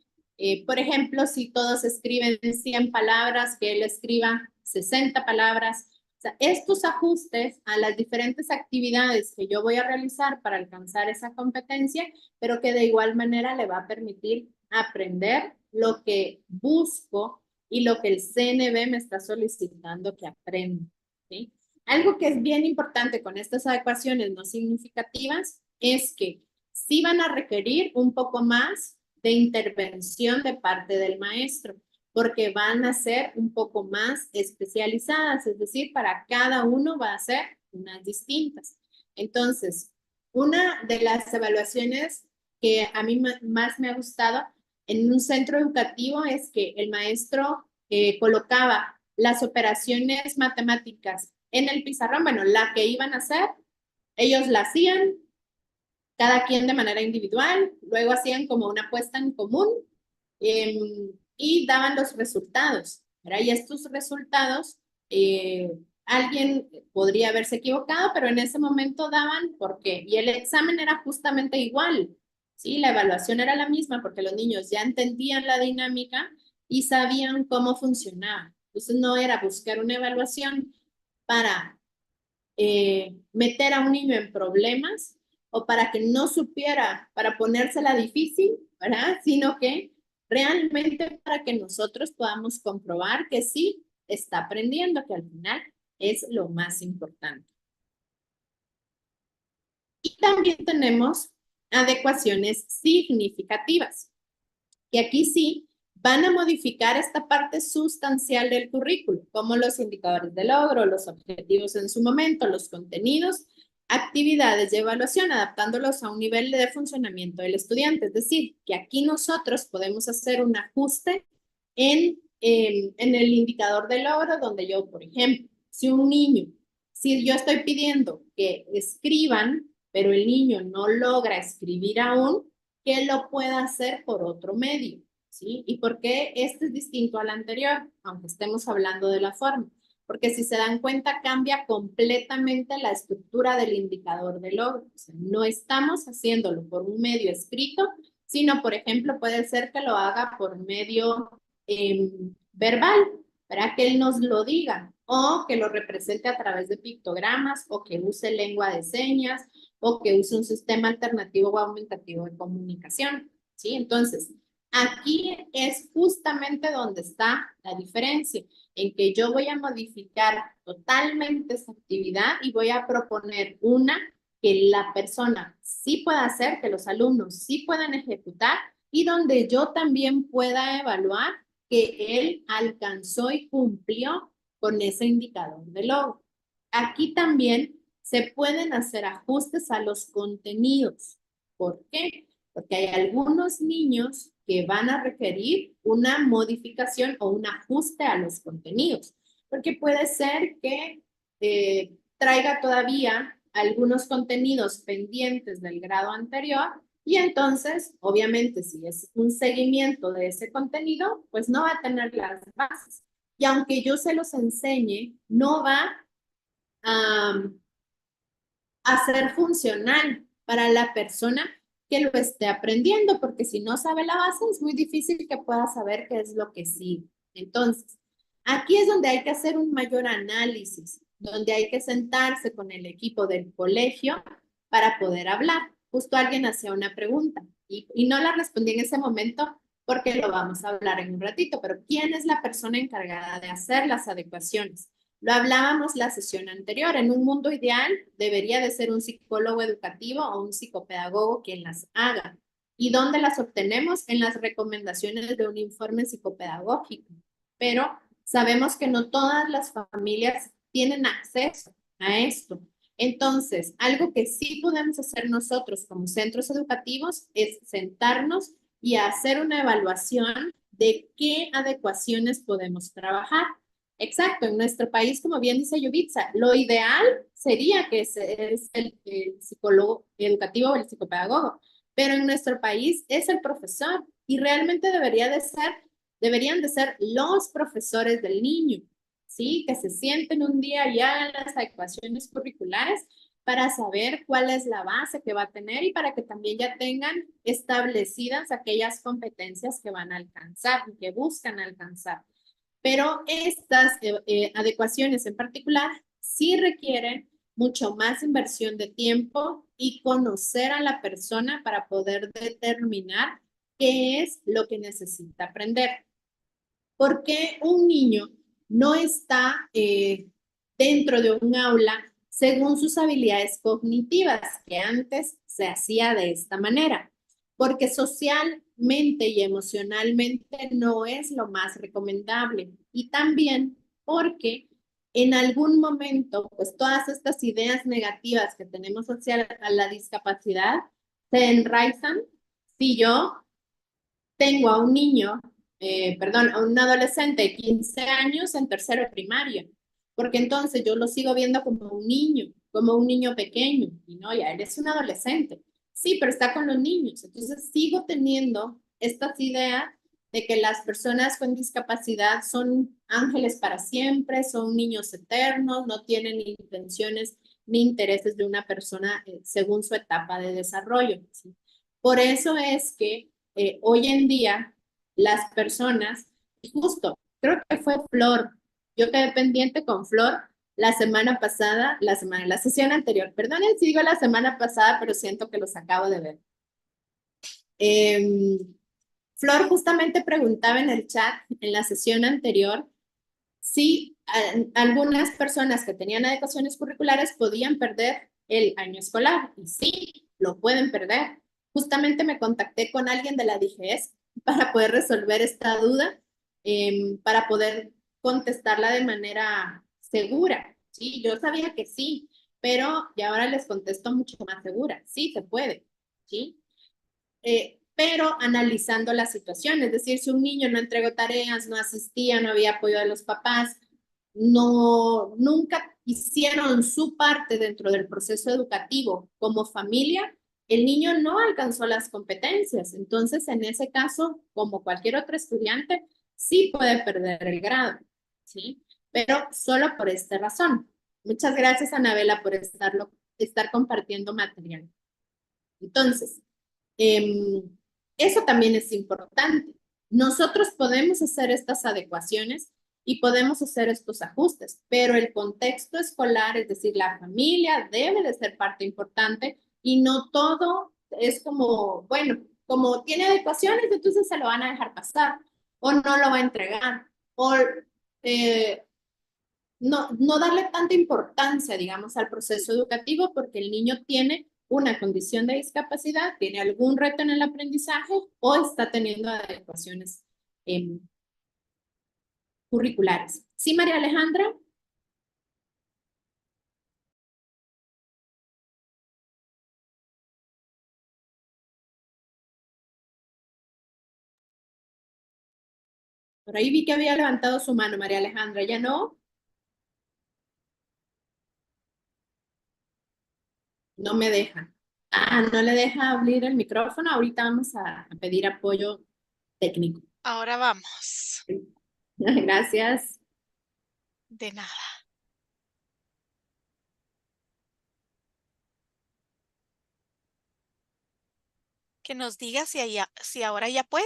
Por ejemplo, si todos escriben 100 palabras, que él escriba 60 palabras. O sea, estos ajustes a las diferentes actividades que yo voy a realizar para alcanzar esa competencia, pero que de igual manera le va a permitir aprender lo que busco y lo que el CNB me está solicitando que aprenda, ¿sí? Algo que es bien importante con estas adecuaciones no significativas es que sí van a requerir un poco más de intervención de parte del maestro, porque van a ser un poco más especializadas, es decir, para cada uno va a ser unas distintas. Entonces, una de las evaluaciones que a mí más me ha gustado en un centro educativo es que el maestro colocaba las operaciones matemáticas en el pizarrón, bueno, la que iban a hacer, ellos la hacían, cada quien de manera individual, luego hacían como una apuesta en común y daban los resultados, ¿verdad? Y estos resultados, alguien podría haberse equivocado, pero en ese momento daban por qué. Y el examen era justamente igual, ¿sí? La evaluación era la misma porque los niños ya entendían la dinámica y sabían cómo funcionaba. Entonces no era buscar una evaluación para meter a un niño en problemas o para que no supiera, para ponérsela difícil, ¿verdad? Sino que realmente para que nosotros podamos comprobar que sí está aprendiendo, que al final es lo más importante. Y también tenemos adecuaciones significativas, que aquí sí van a modificar esta parte sustancial del currículo, como los indicadores de logro, los objetivos en su momento, los contenidos, actividades de evaluación, adaptándolos a un nivel de funcionamiento del estudiante. Es decir, que aquí nosotros podemos hacer un ajuste en el indicador de logro, donde yo, por ejemplo, si yo estoy pidiendo que escriban, pero el niño no logra escribir aún, que lo pueda hacer por otro medio, ¿sí? ¿Y por qué este es distinto al anterior? Aunque estemos hablando de la forma. Porque si se dan cuenta, cambia completamente la estructura del indicador de logro. O sea, no estamos haciéndolo por un medio escrito, sino, por ejemplo, puede ser que lo haga por medio verbal, para que él nos lo diga, o que lo represente a través de pictogramas, o que use lengua de señas, o que use un sistema alternativo o aumentativo de comunicación, ¿sí? Entonces, aquí es justamente donde está la diferencia, en que yo voy a modificar totalmente esa actividad y voy a proponer una que la persona sí pueda hacer, que los alumnos sí puedan ejecutar y donde yo también pueda evaluar que él alcanzó y cumplió con ese indicador de logro. Aquí también se pueden hacer ajustes a los contenidos. ¿Por qué? Porque hay algunos niños que van a requerir una modificación o un ajuste a los contenidos, porque puede ser que traiga todavía algunos contenidos pendientes del grado anterior y entonces, obviamente, si es un seguimiento de ese contenido, pues no va a tener las bases. Y aunque yo se los enseñe, no va a ser funcional para la persona que lo esté aprendiendo, porque si no sabe la base, es muy difícil que pueda saber qué es lo que sigue. Entonces, Aquí es donde hay que hacer un mayor análisis, donde hay que sentarse con el equipo del colegio para poder hablar. Justo alguien hacía una pregunta y no la respondí en ese momento porque lo vamos a hablar en un ratito, pero ¿quién es la persona encargada de hacer las adecuaciones? Lo hablábamos la sesión anterior. En un mundo ideal debería de ser un psicólogo educativo o un psicopedagogo quien las haga. ¿Y dónde las obtenemos? En las recomendaciones de un informe psicopedagógico. Pero sabemos que no todas las familias tienen acceso a esto. Entonces, algo que sí podemos hacer nosotros como centros educativos es sentarnos y hacer una evaluación de qué adecuaciones podemos trabajar. Exacto, en nuestro país, como bien dice Yubitsa, lo ideal sería que es el psicólogo educativo o el psicopedagogo, pero en nuestro país es el profesor y realmente deberían de ser los profesores del niño, ¿sí? Que se sienten un día y hagan las adecuaciones curriculares para saber cuál es la base que va a tener y para que también ya tengan establecidas aquellas competencias que van a alcanzar y que buscan alcanzar. Pero estas adecuaciones en particular sí requieren mucho más inversión de tiempo y conocer a la persona para poder determinar qué es lo que necesita aprender. Porque un niño no está dentro de un aula según sus habilidades cognitivas, que antes se hacía de esta manera, porque socialmente y emocionalmente no es lo más recomendable. Y también porque en algún momento, pues todas estas ideas negativas que tenemos hacia la discapacidad se enraizan. Si yo tengo a un niño, perdón, a un adolescente de 15 años en tercero de primaria, porque entonces yo lo sigo viendo como un niño pequeño, y no, ya él es un adolescente. Sí, pero está con los niños, entonces sigo teniendo estas ideas de que las personas con discapacidad son ángeles para siempre, son niños eternos, no tienen intenciones ni intereses de una persona según su etapa de desarrollo. ¿Sí? Por eso es que hoy en día las personas, justo, creo que fue Flor, yo quedé pendiente con Flor la semana pasada, la sesión anterior, perdonen si digo la semana pasada, pero siento que los acabo de ver. Flor justamente preguntaba en el chat, en la sesión anterior, si algunas personas que tenían adecuaciones curriculares podían perder el año escolar. Y sí, lo pueden perder. Justamente me contacté con alguien de la DGS para poder resolver esta duda, para poder contestarla de manera segura. Sí, yo sabía que sí, pero ya ahora les contesto mucho más segura. Sí, se puede. Sí. Pero analizando la situación, es decir, si un niño no entregó tareas, no asistía, no había apoyo de los papás, nunca hicieron su parte dentro del proceso educativo como familia, el niño no alcanzó las competencias. Entonces, en ese caso, como cualquier otro estudiante, sí puede perder el grado, ¿sí? Pero solo por esta razón. Muchas gracias, Anabela, por estar compartiendo material. Entonces, eso también es importante. Nosotros podemos hacer estas adecuaciones y podemos hacer estos ajustes, pero el contexto escolar, es decir, la familia debe de ser parte importante y no todo es como, bueno, como tiene adecuaciones, entonces se lo van a dejar pasar o no lo va a entregar o no darle tanta importancia, digamos, al proceso educativo porque el niño tiene una condición de discapacidad, tiene algún reto en el aprendizaje o está teniendo adecuaciones curriculares. ¿Sí, María Alejandra? Por ahí vi que había levantado su mano, María Alejandra, ¿ya no? No me deja. Ah, no le deja abrir el micrófono. Ahorita vamos a pedir apoyo técnico. Ahora vamos. Gracias. De nada. Que nos diga si ahora ya puede.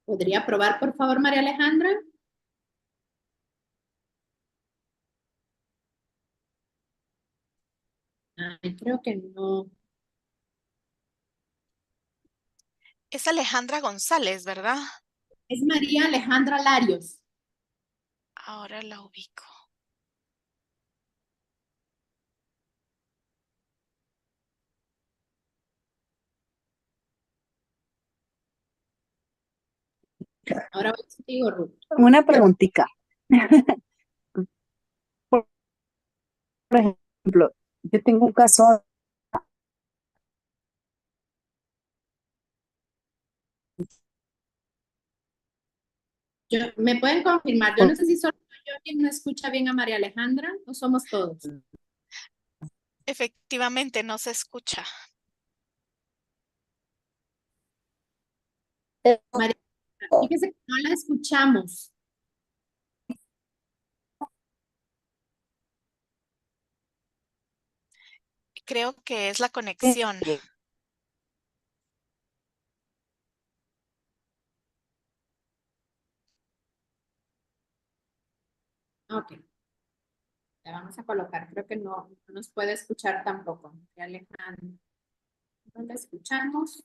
¿Podría probar, por favor, María Alejandra? Ay, creo que no. Es Alejandra González, ¿verdad? Es María Alejandra Larios. Ahora la ubico. Ahora voy contigo, Ruth. Una preguntita. Por ejemplo, yo tengo un caso, ¿Me pueden confirmar? Yo no sé si solo yo quien no escucha bien a María Alejandra o somos todos. Efectivamente, no se escucha. María, fíjese que no la escuchamos. Creo que es la conexión. Ok, la vamos a colocar. Creo que no nos puede escuchar tampoco. María Alejandra. No la escuchamos.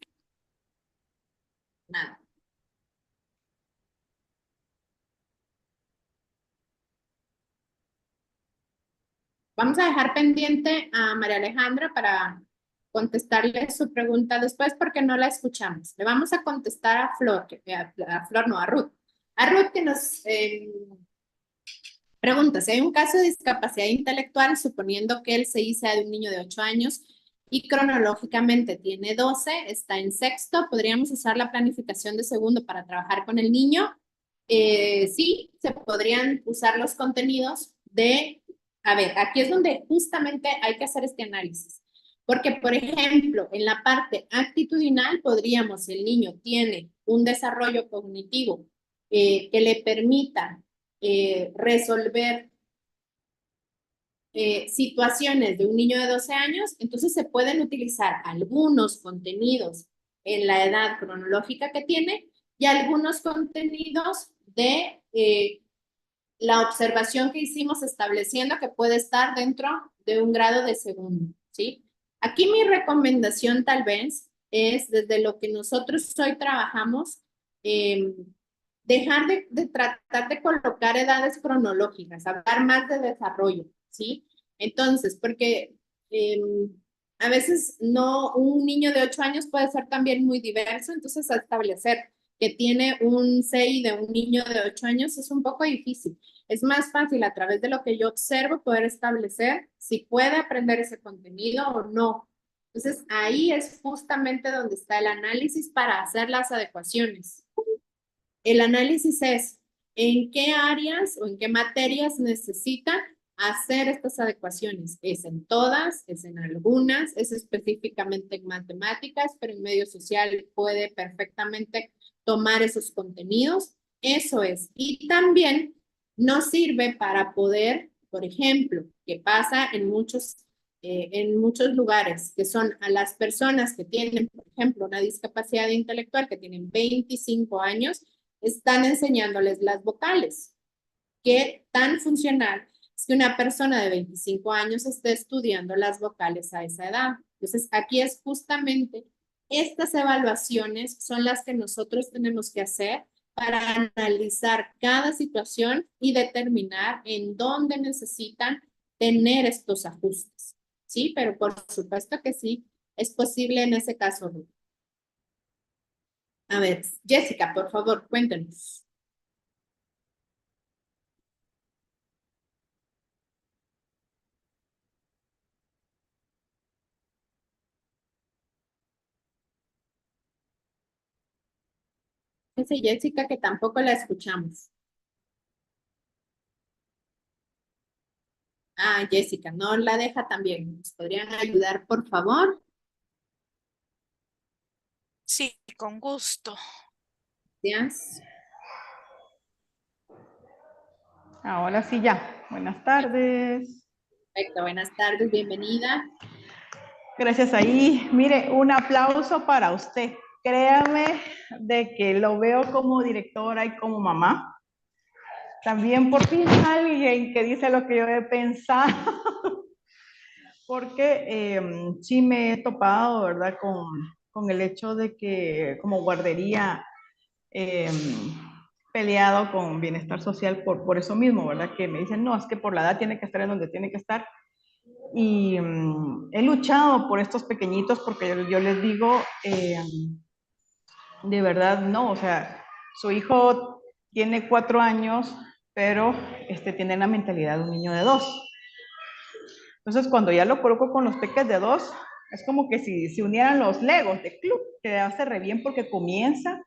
Nada. Vamos a dejar pendiente a María Alejandra para contestarle su pregunta después porque no la escuchamos. Le vamos a contestar a Flor, a Flor no, a Ruth. A Ruth que nos pregunta, si hay un caso de discapacidad intelectual, suponiendo que el CI sea de un niño de 8 años y cronológicamente tiene 12, está en sexto, ¿podríamos usar la planificación de segundo para trabajar con el niño? Sí, se podrían usar los contenidos de, a ver, aquí es donde justamente hay que hacer este análisis. Porque, por ejemplo, en la parte actitudinal podríamos, si el niño tiene un desarrollo cognitivo que le permita resolver situaciones de un niño de 12 años, entonces se pueden utilizar algunos contenidos en la edad cronológica que tiene y algunos contenidos de la observación que hicimos estableciendo que puede estar dentro de un grado de segundo, ¿sí? Aquí mi recomendación tal vez es desde lo que nosotros hoy trabajamos, dejar de tratar de colocar edades cronológicas, hablar más de desarrollo, ¿sí? Entonces, porque a veces no, un niño de 8 años puede ser también muy diverso, entonces establecer que tiene un CI de un niño de 8 años es un poco difícil. Es más fácil a través de lo que yo observo poder establecer si puede aprender ese contenido o no. Entonces, ahí es justamente donde está el análisis para hacer las adecuaciones. El análisis es en qué áreas o en qué materias necesitan hacer estas adecuaciones. Es en todas, es en algunas, es específicamente en matemáticas, pero en medio social puede perfectamente tomar esos contenidos. Eso es. Y también nos sirve para poder, por ejemplo, que pasa en muchos lugares, que son a las personas que tienen, por ejemplo, una discapacidad intelectual, que tienen 25 años, están enseñándoles las vocales. ¿Qué tan funcional es que una persona de 25 años esté estudiando las vocales a esa edad? Entonces, aquí es justamente estas evaluaciones son las que nosotros tenemos que hacer para analizar cada situación y determinar en dónde necesitan tener estos ajustes. Sí, pero por supuesto que sí, es posible en ese caso. A ver, Jessica, por favor, cuéntanos. Dice Jessica que tampoco la escuchamos. Ah, Jessica, no la deja también. ¿Nos podrían ayudar, por favor? Sí, con gusto. Gracias. Ahora sí ya. Buenas tardes. Perfecto, buenas tardes, bienvenida. Gracias ahí. Mire, un aplauso para usted. Créame de que lo veo como directora y como mamá. También por fin alguien que dice lo que yo he pensado. porque sí me he topado, ¿verdad? Con el hecho de que como guardería eh, peleado con bienestar social por eso mismo, ¿verdad? Que me dicen, no, es que por la edad tiene que estar en donde tiene que estar. Y he luchado por estos pequeñitos porque yo les digo, de verdad, no, o sea, su hijo tiene 4 años, pero tiene la mentalidad de un niño de 2. Entonces, cuando ya lo coloco con los peques de 2, es como que si se unieran los legos de club, que hace re bien porque comienza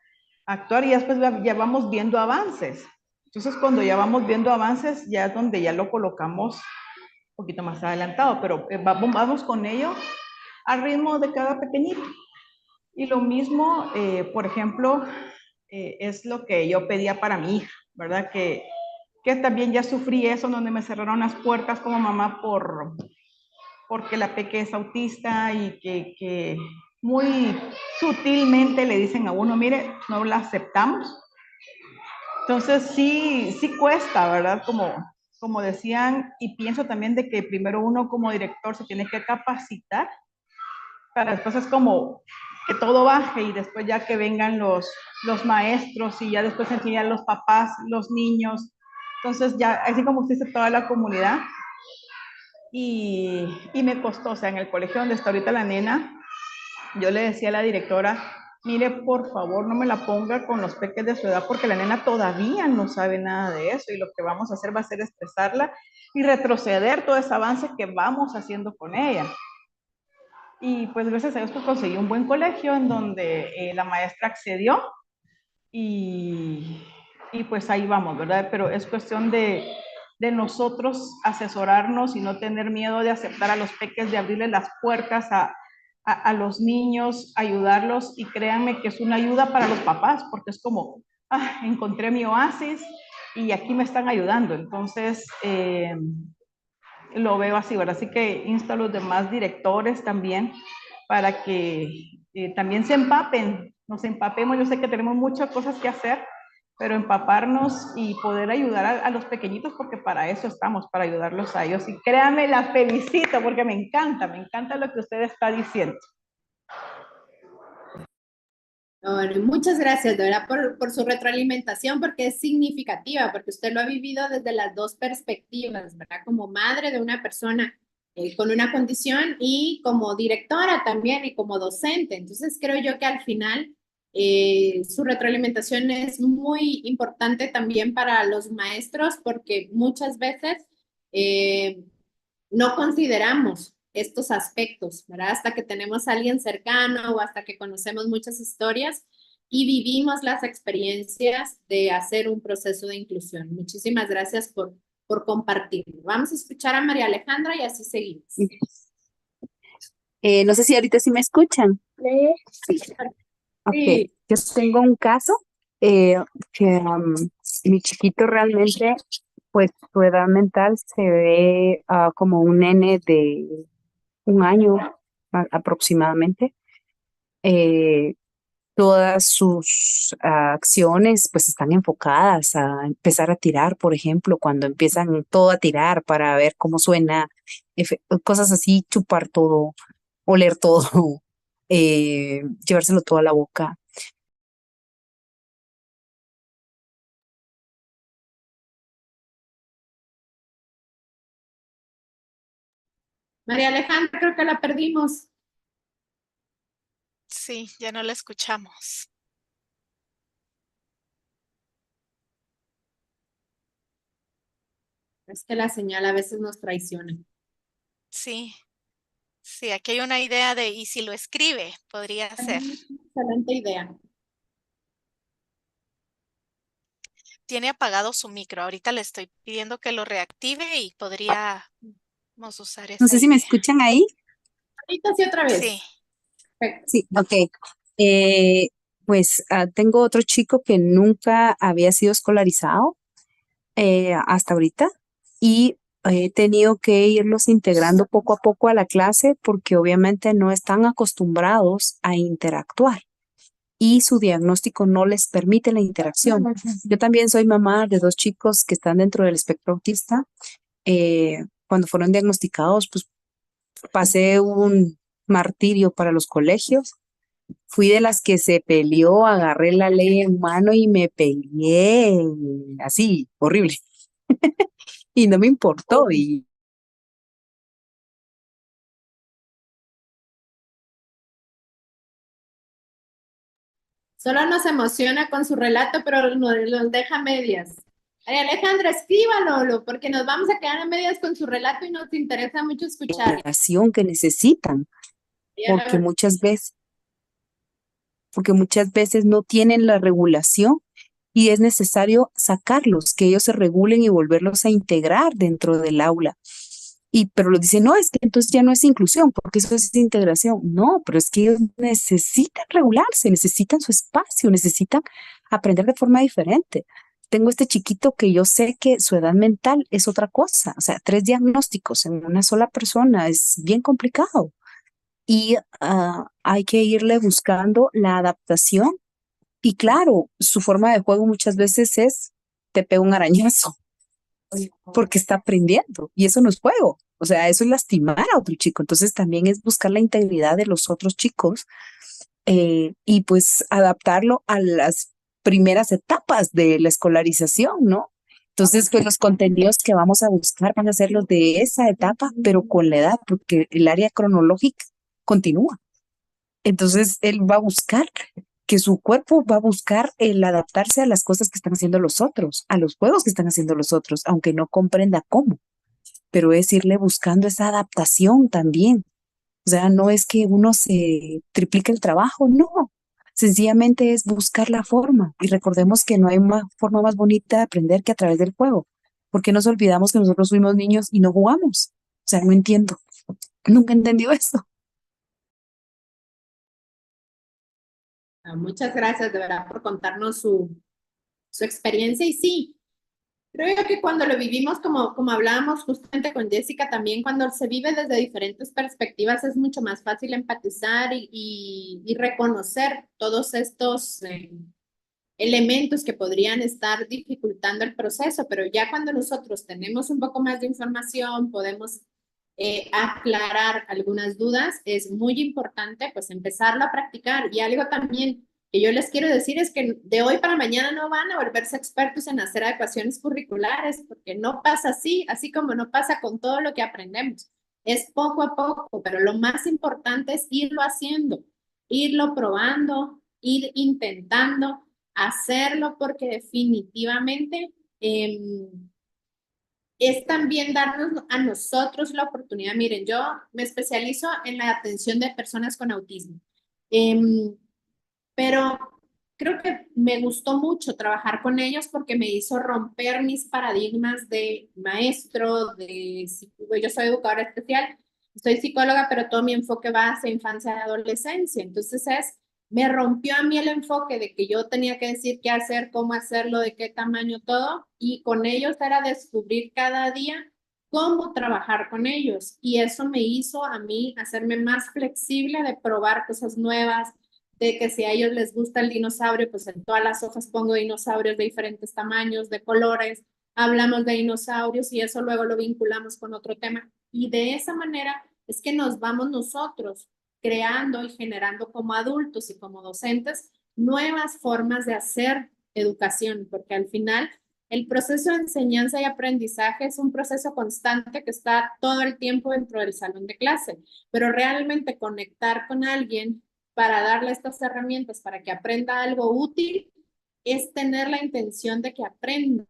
a actuar y después ya vamos viendo avances. Entonces, cuando ya vamos viendo avances, ya es donde ya lo colocamos un poquito más adelantado, pero vamos con ello al ritmo de cada pequeñito. Y lo mismo, por ejemplo, es lo que yo pedía para mi hija, ¿verdad? Que también ya sufrí eso, donde me cerraron las puertas como mamá porque la peque es autista y que muy sutilmente le dicen a uno, mire, no la aceptamos. Entonces sí cuesta, ¿verdad? Como decían, y pienso también de que primero uno como director se tiene que capacitar para después es como que todo baje y después ya que vengan los maestros y ya después enseñan los papás, los niños. Entonces ya, así como usted dice, toda la comunidad. Y me costó, o sea, en el colegio donde está ahorita la nena, yo le decía a la directora, mire, por favor, no me la ponga con los peques de su edad porque la nena todavía no sabe nada de eso y lo que vamos a hacer va a ser estresarla y retroceder todo ese avance que vamos haciendo con ella. Y pues gracias a Dios pues conseguí un buen colegio en donde la maestra accedió y, y pues ahí vamos, ¿verdad? Pero es cuestión de nosotros asesorarnos y no tener miedo de aceptar a los peques, de abrirle las puertas a los niños, ayudarlos y créanme que es una ayuda para los papás porque es como, encontré mi oasis y aquí me están ayudando. Entonces, lo veo así, ¿verdad? Así que insto a los demás directores también para que también se empapen, nos empapemos. Yo sé que tenemos muchas cosas que hacer, pero empaparnos y poder ayudar a los pequeñitos porque para eso estamos, para ayudarlos a ellos. Y créanme, la felicito porque me encanta lo que usted está diciendo. Bueno, muchas gracias, de verdad, por su retroalimentación, porque es significativa, porque usted lo ha vivido desde las dos perspectivas, ¿verdad? Como madre de una persona con una condición y como directora también y como docente. Entonces, creo yo que al final su retroalimentación es muy importante también para los maestros, porque muchas veces no consideramos estos aspectos, ¿verdad? Hasta que tenemos a alguien cercano o hasta que conocemos muchas historias y vivimos las experiencias de hacer un proceso de inclusión. Muchísimas gracias por compartir. Vamos a escuchar a María Alejandra y así seguimos. No sé si ahorita sí me escuchan. Sí. Ok, yo tengo un caso que mi chiquito realmente, pues su edad mental se ve como un nene de 1 año aproximadamente. Eh, Todas sus acciones pues están enfocadas a empezar a tirar, por ejemplo, cuando empiezan todo a tirar para ver cómo suena, cosas así, chupar todo, oler todo, llevárselo todo a la boca. María Alejandra, creo que la perdimos. Sí, ya no la escuchamos. Es que la señal a veces nos traiciona. Sí, sí, aquí hay una idea de, ¿y si lo escribe? Podría ser. Excelente idea. Tiene apagado su micro. Ahorita le estoy pidiendo que lo reactive y podríamos usar No esa sé si me idea. escuchan ahí. Ahorita sí otra vez. Sí, Perfecto. Sí, ok. Pues tengo otro chico que nunca había sido escolarizado hasta ahorita y he tenido que irlos integrando poco a poco a la clase porque obviamente no están acostumbrados a interactuar y su diagnóstico no les permite la interacción. Yo también soy mamá de 2 chicos que están dentro del espectro autista. Cuando fueron diagnosticados, pues pasé un martirio para los colegios. Fui de las que se peleó, agarré la ley en mano y me peleé, así, horrible. Y no me importó. Y Solo nos emociona con su relato, pero nos deja a medias. María Alejandra, escríbalo, porque nos vamos a quedar a medias con su relato y nos interesa mucho escuchar. regulación que necesitan, porque muchas veces no tienen la regulación y es necesario sacarlos, que ellos se regulen y volverlos a integrar dentro del aula. Pero lo dicen, no, es que entonces ya no es inclusión, porque eso es integración. No, pero es que ellos necesitan regularse, necesitan su espacio, necesitan aprender de forma diferente. Tengo este chiquito que yo sé que su edad mental es otra cosa, o sea, 3 diagnósticos en una sola persona es bien complicado y hay que irle buscando la adaptación. Y claro, su forma de juego muchas veces es, te pego un arañazo, porque está aprendiendo y eso no es juego. O sea, eso es lastimar a otro chico. Entonces también es buscar la integridad de los otros chicos y pues adaptarlo a las primeras etapas de la escolarización, ¿no? Entonces, pues los contenidos que vamos a buscar van a ser los de esa etapa, pero con la edad, porque el área cronológica continúa. Entonces, él va a buscar que su cuerpo va a buscar el adaptarse a las cosas que están haciendo los otros, a los juegos que están haciendo los otros, aunque no comprenda cómo, pero es irle buscando esa adaptación también. O sea, no es que uno se triplique el trabajo, no. Sencillamente es buscar la forma. Y recordemos que no hay forma más bonita de aprender que a través del juego. Porque nos olvidamos que nosotros fuimos niños y no jugamos. O sea, no entiendo. Nunca he entendido eso. Muchas gracias de verdad por contarnos su experiencia y sí, creo yo que cuando lo vivimos, como hablábamos justamente con Jessica, también cuando se vive desde diferentes perspectivas es mucho más fácil empatizar y reconocer todos estos elementos que podrían estar dificultando el proceso, pero ya cuando nosotros tenemos un poco más de información, podemos aclarar algunas dudas, es muy importante pues empezarlo a practicar. Y algo también que yo les quiero decir es que de hoy para mañana no van a volverse expertos en hacer adecuaciones curriculares, porque no pasa así como no pasa con todo lo que aprendemos. Es poco a poco, pero lo más importante es irlo haciendo, irlo probando, ir intentando hacerlo, porque definitivamente es también darnos a nosotros la oportunidad. Miren, yo me especializo en la atención de personas con autismo, pero creo que me gustó mucho trabajar con ellos porque me hizo romper mis paradigmas de maestro, yo soy educadora especial, soy psicóloga, pero todo mi enfoque va hacia infancia y adolescencia. Entonces me rompió a mí el enfoque de que yo tenía que decir qué hacer, cómo hacerlo, de qué tamaño, todo, y con ellos era descubrir cada día cómo trabajar con ellos. Y eso me hizo a mí hacerme más flexible de probar cosas nuevas, de que si a ellos les gusta el dinosaurio, pues en todas las hojas pongo dinosaurios de diferentes tamaños, de colores, hablamos de dinosaurios y eso luego lo vinculamos con otro tema. Y de esa manera es que nos vamos nosotros creando y generando como adultos y como docentes nuevas formas de hacer educación, porque al final el proceso de enseñanza y aprendizaje es un proceso constante que está todo el tiempo dentro del salón de clase, pero realmente conectar con alguien para darle estas herramientas para que aprenda algo útil es tener la intención de que aprenda.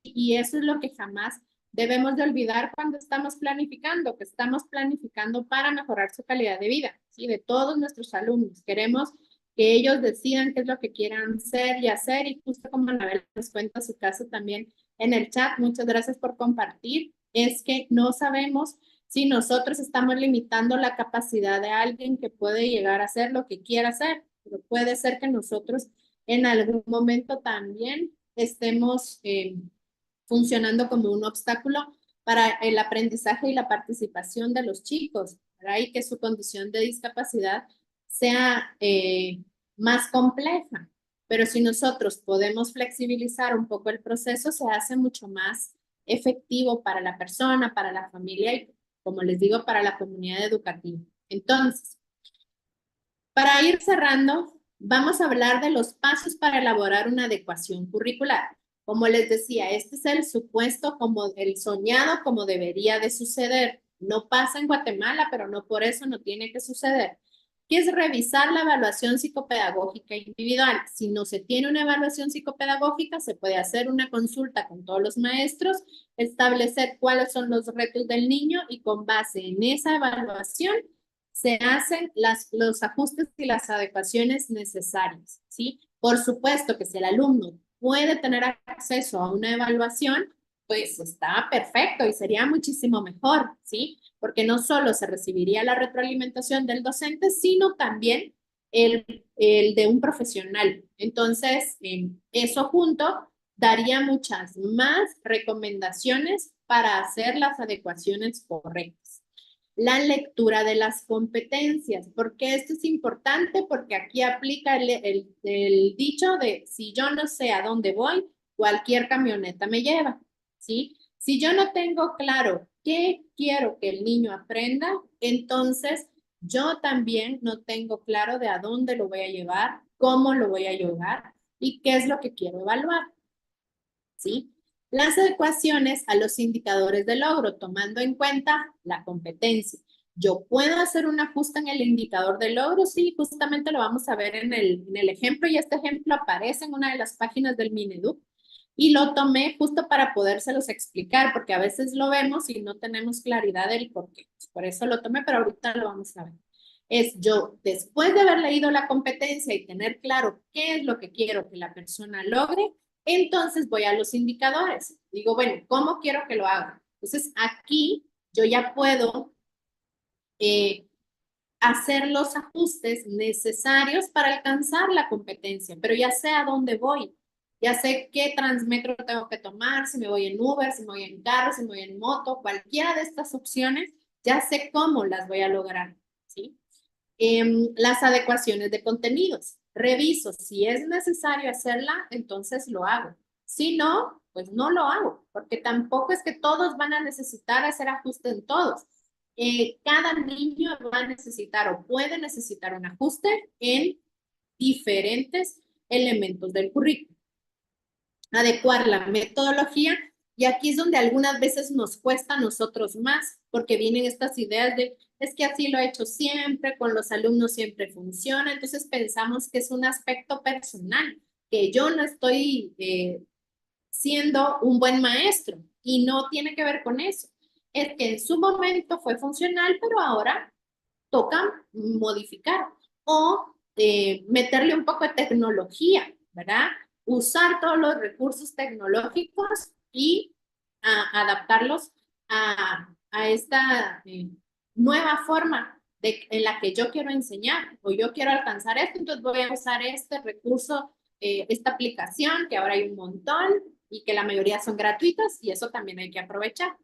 Y eso es lo que jamás debemos de olvidar cuando estamos planificando, que estamos planificando para mejorar su calidad de vida, ¿sí? De todos nuestros alumnos. Queremos que ellos decidan qué es lo que quieran ser y hacer, y justo como Anabel nos cuenta su caso también en el chat, muchas gracias por compartir, es que no sabemos si nosotros estamos limitando la capacidad de alguien que puede llegar a hacer lo que quiera hacer, pero puede ser que nosotros en algún momento también estemos funcionando como un obstáculo para el aprendizaje y la participación de los chicos, ¿verdad? Y que su condición de discapacidad sea más compleja. Pero si nosotros podemos flexibilizar un poco el proceso, se hace mucho más efectivo para la persona, para la familia como les digo, para la comunidad educativa. Entonces, para ir cerrando, vamos a hablar de los pasos para elaborar una adecuación curricular. Como les decía, este es el supuesto como el soñado como debería de suceder. No pasa en Guatemala, pero no por eso no tiene que suceder. Que es revisar la evaluación psicopedagógica individual. Si no se tiene una evaluación psicopedagógica, se puede hacer una consulta con todos los maestros, establecer cuáles son los retos del niño y con base en esa evaluación se hacen los ajustes y las adecuaciones necesarias, ¿sí? Por supuesto que si el alumno puede tener acceso a una evaluación, pues está perfecto y sería muchísimo mejor, ¿sí? Porque no solo se recibiría la retroalimentación del docente, sino también el de un profesional. Entonces, eso junto daría muchas más recomendaciones para hacer las adecuaciones correctas. La lectura de las competencias. ¿Por qué esto es importante? Porque aquí aplica el dicho de si yo no sé a dónde voy, cualquier camioneta me lleva, ¿sí? Si yo no tengo claro qué quiero que el niño aprenda, entonces yo también no tengo claro de a dónde lo voy a llevar, cómo lo voy a llevar y qué es lo que quiero evaluar, ¿sí? Las adecuaciones a los indicadores de logro, tomando en cuenta la competencia. ¿Yo puedo hacer un ajuste en el indicador de logro? Sí, justamente lo vamos a ver en el ejemplo, y este ejemplo aparece en una de las páginas del Mineduc, y lo tomé justo para podérselos explicar, porque a veces lo vemos y no tenemos claridad del por qué. Por eso lo tomé, pero ahorita lo vamos a ver. Es yo, después de haber leído la competencia y tener claro qué es lo que quiero que la persona logre, entonces voy a los indicadores. Digo, bueno, ¿cómo quiero que lo haga? Entonces aquí yo ya puedo hacer los ajustes necesarios para alcanzar la competencia, pero ya sé a dónde voy. Ya sé qué transmetro tengo que tomar, si me voy en Uber, si me voy en carro, si me voy en moto, cualquiera de estas opciones, ya sé cómo las voy a lograr, ¿sí? Las adecuaciones de contenidos. Reviso, si es necesario hacerla, entonces lo hago. Si no, pues no lo hago, porque tampoco es que todos van a necesitar hacer ajuste en todos. Cada niño va a necesitar o puede necesitar un ajuste en diferentes elementos del currículo. Adecuar la metodología, y aquí es donde algunas veces nos cuesta a nosotros más, porque vienen estas ideas de, es que así lo he hecho siempre, con los alumnos siempre funciona, entonces pensamos que es un aspecto personal, que yo no estoy siendo un buen maestro, y no tiene que ver con eso. Es que en su momento fue funcional, pero ahora toca modificar o meterle un poco de tecnología, ¿verdad? Usar todos los recursos tecnológicos y adaptarlos a esta nueva forma en la que yo quiero enseñar o yo quiero alcanzar esto, entonces voy a usar este recurso, esta aplicación, que ahora hay un montón y que la mayoría son gratuitas, y eso también hay que aprovechar.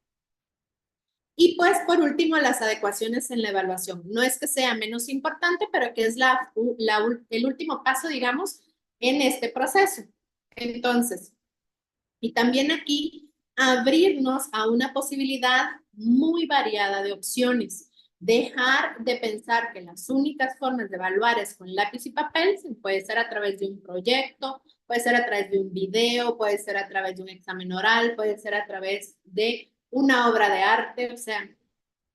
Y pues por último, las adecuaciones en la evaluación. No es que sea menos importante, pero que es el último paso, digamos, en este proceso. Entonces, y también aquí abrirnos a una posibilidad muy variada de opciones. Dejar de pensar que las únicas formas de evaluar es con lápiz y papel. Puede ser a través de un proyecto, puede ser a través de un video, puede ser a través de un examen oral, puede ser a través de una obra de arte. O sea,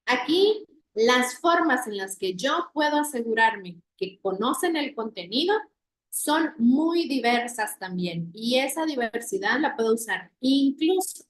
aquí las formas en las que yo puedo asegurarme que conocen el contenido son muy diversas también, y esa diversidad la puedo usar. Incluso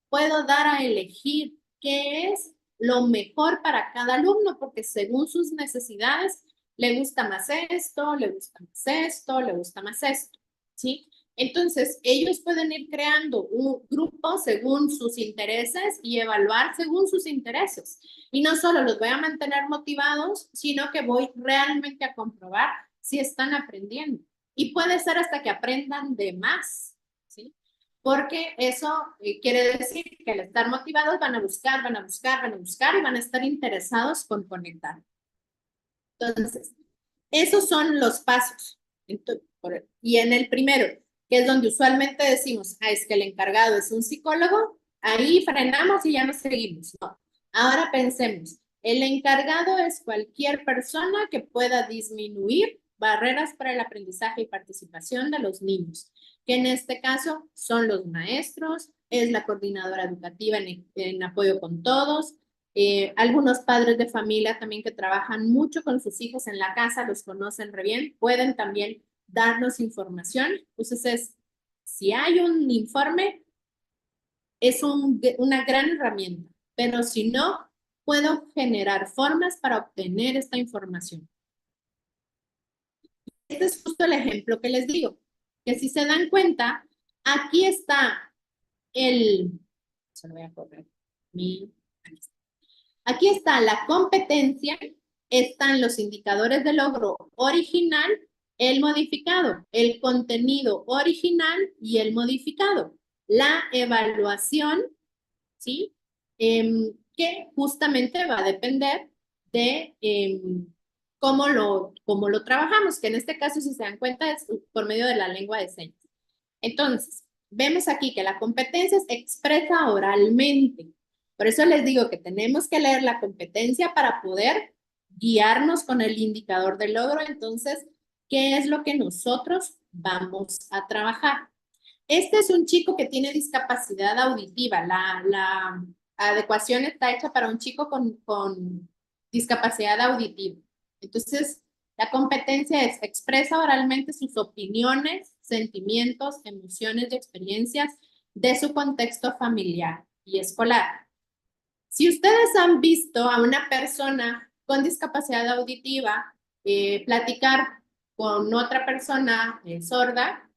puedo dar a elegir qué es lo mejor para cada alumno, porque según sus necesidades le gusta más esto, le gusta más esto, le gusta más esto, ¿sí? Entonces, ellos pueden ir creando un grupo según sus intereses y evaluar según sus intereses. Y no solo los voy a mantener motivados, sino que voy realmente a comprobar si están aprendiendo. Y puede ser hasta que aprendan de más, ¿sí? Porque eso quiere decir que al estar motivados van a buscar, van a buscar, van a buscar, y van a estar interesados con conectar. Entonces, esos son los pasos. Y en el primero, que es donde usualmente decimos, es que el encargado es un psicólogo, ahí frenamos y ya no seguimos. No. Ahora pensemos, el encargado es cualquier persona que pueda disminuir barreras para el aprendizaje y participación de los niños, que en este caso son los maestros, es la coordinadora educativa en apoyo con todos, algunos padres de familia también que trabajan mucho con sus hijos en la casa, los conocen re bien, pueden también darnos información. Entonces, si hay un informe, es una gran herramienta, pero si no, puedo generar formas para obtener esta información. Este es justo el ejemplo que les digo, que si se dan cuenta, aquí está se lo voy a correr, aquí está la competencia, están los indicadores de logro original, el modificado, el contenido original y el modificado, la evaluación, ¿sí? Que justamente va a depender de cómo lo trabajamos, que en este caso, si se dan cuenta, es por medio de la lengua de señas. Entonces, vemos aquí que la competencia se expresa oralmente. Por eso les digo que tenemos que leer la competencia para poder guiarnos con el indicador de logro. Entonces, ¿qué es lo que nosotros vamos a trabajar? Este es un chico que tiene discapacidad auditiva. La adecuación está hecha para un chico con discapacidad auditiva. Entonces, la competencia es expresa oralmente sus opiniones, sentimientos, emociones y experiencias de su contexto familiar y escolar. Si ustedes han visto a una persona con discapacidad auditiva platicar con otra persona sorda,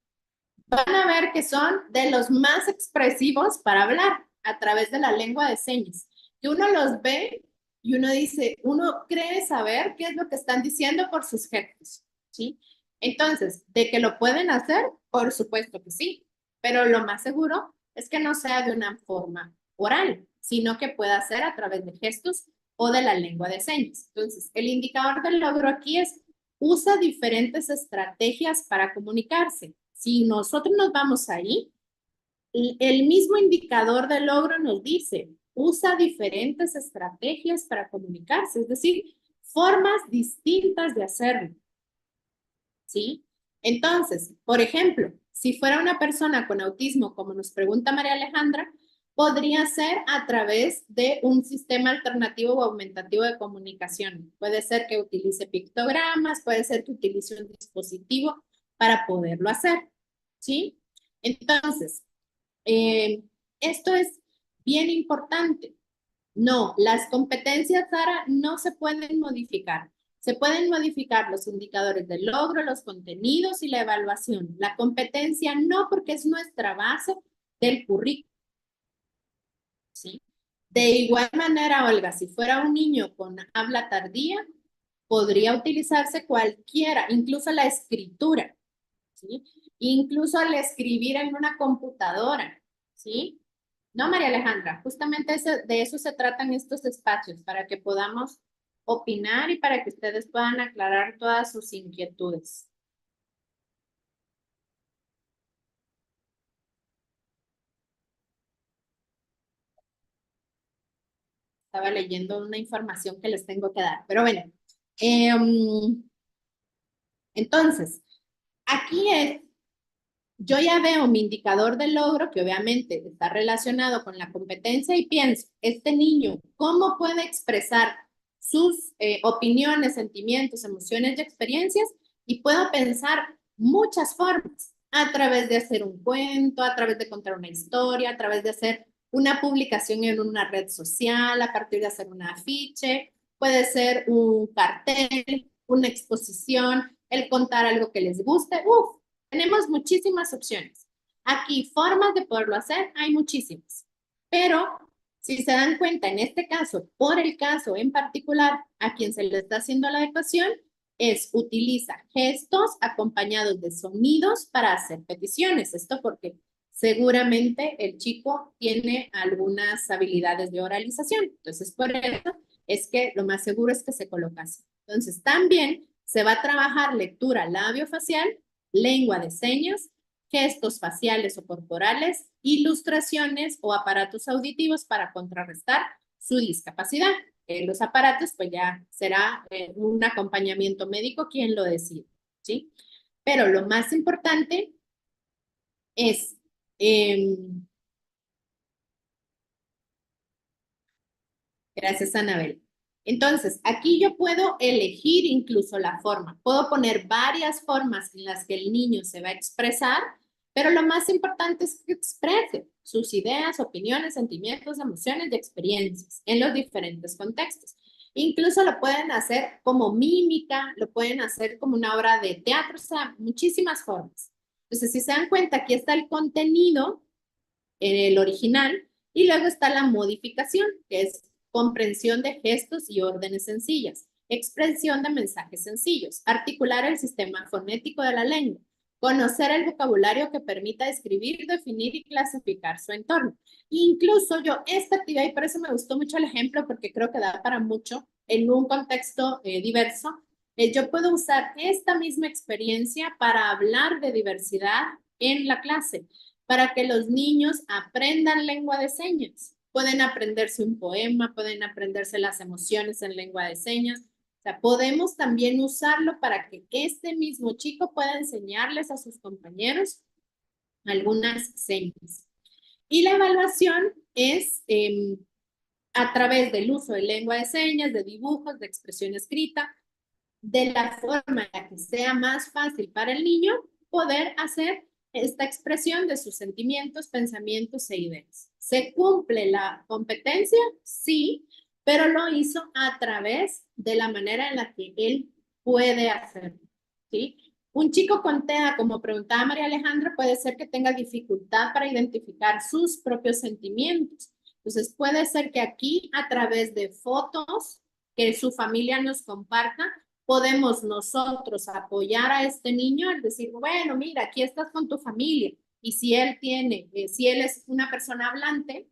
van a ver que son de los más expresivos para hablar a través de la lengua de señas. Que uno los ve y uno dice, uno cree saber qué es lo que están diciendo por sus gestos, ¿sí? Entonces, ¿de que lo pueden hacer? Por supuesto que sí, pero lo más seguro es que no sea de una forma oral, sino que pueda ser a través de gestos o de la lengua de señas. Entonces, el indicador del logro aquí es, usa diferentes estrategias para comunicarse. Si nosotros nos vamos ahí, el mismo indicador de logro nos dice, usa diferentes estrategias para comunicarse, es decir, formas distintas de hacerlo. ¿Sí? Entonces, por ejemplo, si fuera una persona con autismo, como nos pregunta María Alejandra, podría ser a través de un sistema alternativo o aumentativo de comunicación. Puede ser que utilice pictogramas, puede ser que utilice un dispositivo para poderlo hacer. ¿Sí? Entonces, esto es bien importante. No, las competencias, Sara, no se pueden modificar. Se pueden modificar los indicadores de logro, los contenidos y la evaluación. La competencia no, porque es nuestra base del currículo. ¿Sí? De igual manera, Olga, si fuera un niño con habla tardía, podría utilizarse cualquiera, incluso la escritura, ¿sí? Incluso al escribir en una computadora, ¿sí? No, María Alejandra, justamente de eso se tratan estos espacios, para que podamos opinar y para que ustedes puedan aclarar todas sus inquietudes. Estaba leyendo una información que les tengo que dar, pero bueno. Entonces, aquí yo ya veo mi indicador de logro, que obviamente está relacionado con la competencia, y pienso, este niño, ¿cómo puede expresar sus opiniones, sentimientos, emociones y experiencias? Y puedo pensar muchas formas, a través de hacer un cuento, a través de contar una historia, a través de hacer una publicación en una red social, a partir de hacer un afiche, puede ser un cartel, una exposición, el contar algo que les guste. Tenemos muchísimas opciones. Aquí, formas de poderlo hacer, hay muchísimas. Pero, si se dan cuenta, en este caso, por el caso en particular, a quien se le está haciendo la adecuación, utiliza gestos acompañados de sonidos para hacer peticiones. Esto porque seguramente el chico tiene algunas habilidades de oralización. Entonces, por eso es que lo más seguro es que se coloca así. Entonces, también se va a trabajar lectura labiofacial, lengua de señas, gestos faciales o corporales, ilustraciones o aparatos auditivos para contrarrestar su discapacidad. Los aparatos, pues ya será un acompañamiento médico quien lo decide, ¿sí? Pero lo más importante es... gracias, Anabel. Entonces, aquí yo puedo elegir incluso la forma. Puedo poner varias formas en las que el niño se va a expresar, pero lo más importante es que exprese sus ideas, opiniones, sentimientos, emociones y experiencias en los diferentes contextos. Incluso lo pueden hacer como mímica, lo pueden hacer como una obra de teatro, o sea, muchísimas formas. Entonces, si se dan cuenta, aquí está el contenido, el original, y luego está la modificación, que es comprensión de gestos y órdenes sencillas, expresión de mensajes sencillos, articular el sistema fonético de la lengua, conocer el vocabulario que permita describir, definir y clasificar su entorno. Incluso yo, esta actividad, y por eso me gustó mucho el ejemplo, porque creo que da para mucho en un contexto diverso, yo puedo usar esta misma experiencia para hablar de diversidad en la clase, para que los niños aprendan lengua de señas. Pueden aprenderse un poema, pueden aprenderse las emociones en lengua de señas. O sea, podemos también usarlo para que este mismo chico pueda enseñarles a sus compañeros algunas señas. Y la evaluación es a través del uso de lengua de señas, de dibujos, de expresión escrita, de la forma en la que sea más fácil para el niño poder hacer esta expresión de sus sentimientos, pensamientos e ideas. ¿Se cumple la competencia? Sí, pero lo hizo a través de la manera en la que él puede hacerlo, ¿sí? Un chico con TEA, como preguntaba María Alejandra, puede ser que tenga dificultad para identificar sus propios sentimientos. Entonces, puede ser que aquí, a través de fotos que su familia nos comparta, podemos nosotros apoyar a este niño al decir, bueno, mira, aquí estás con tu familia. Y si él tiene, si él es una persona hablante,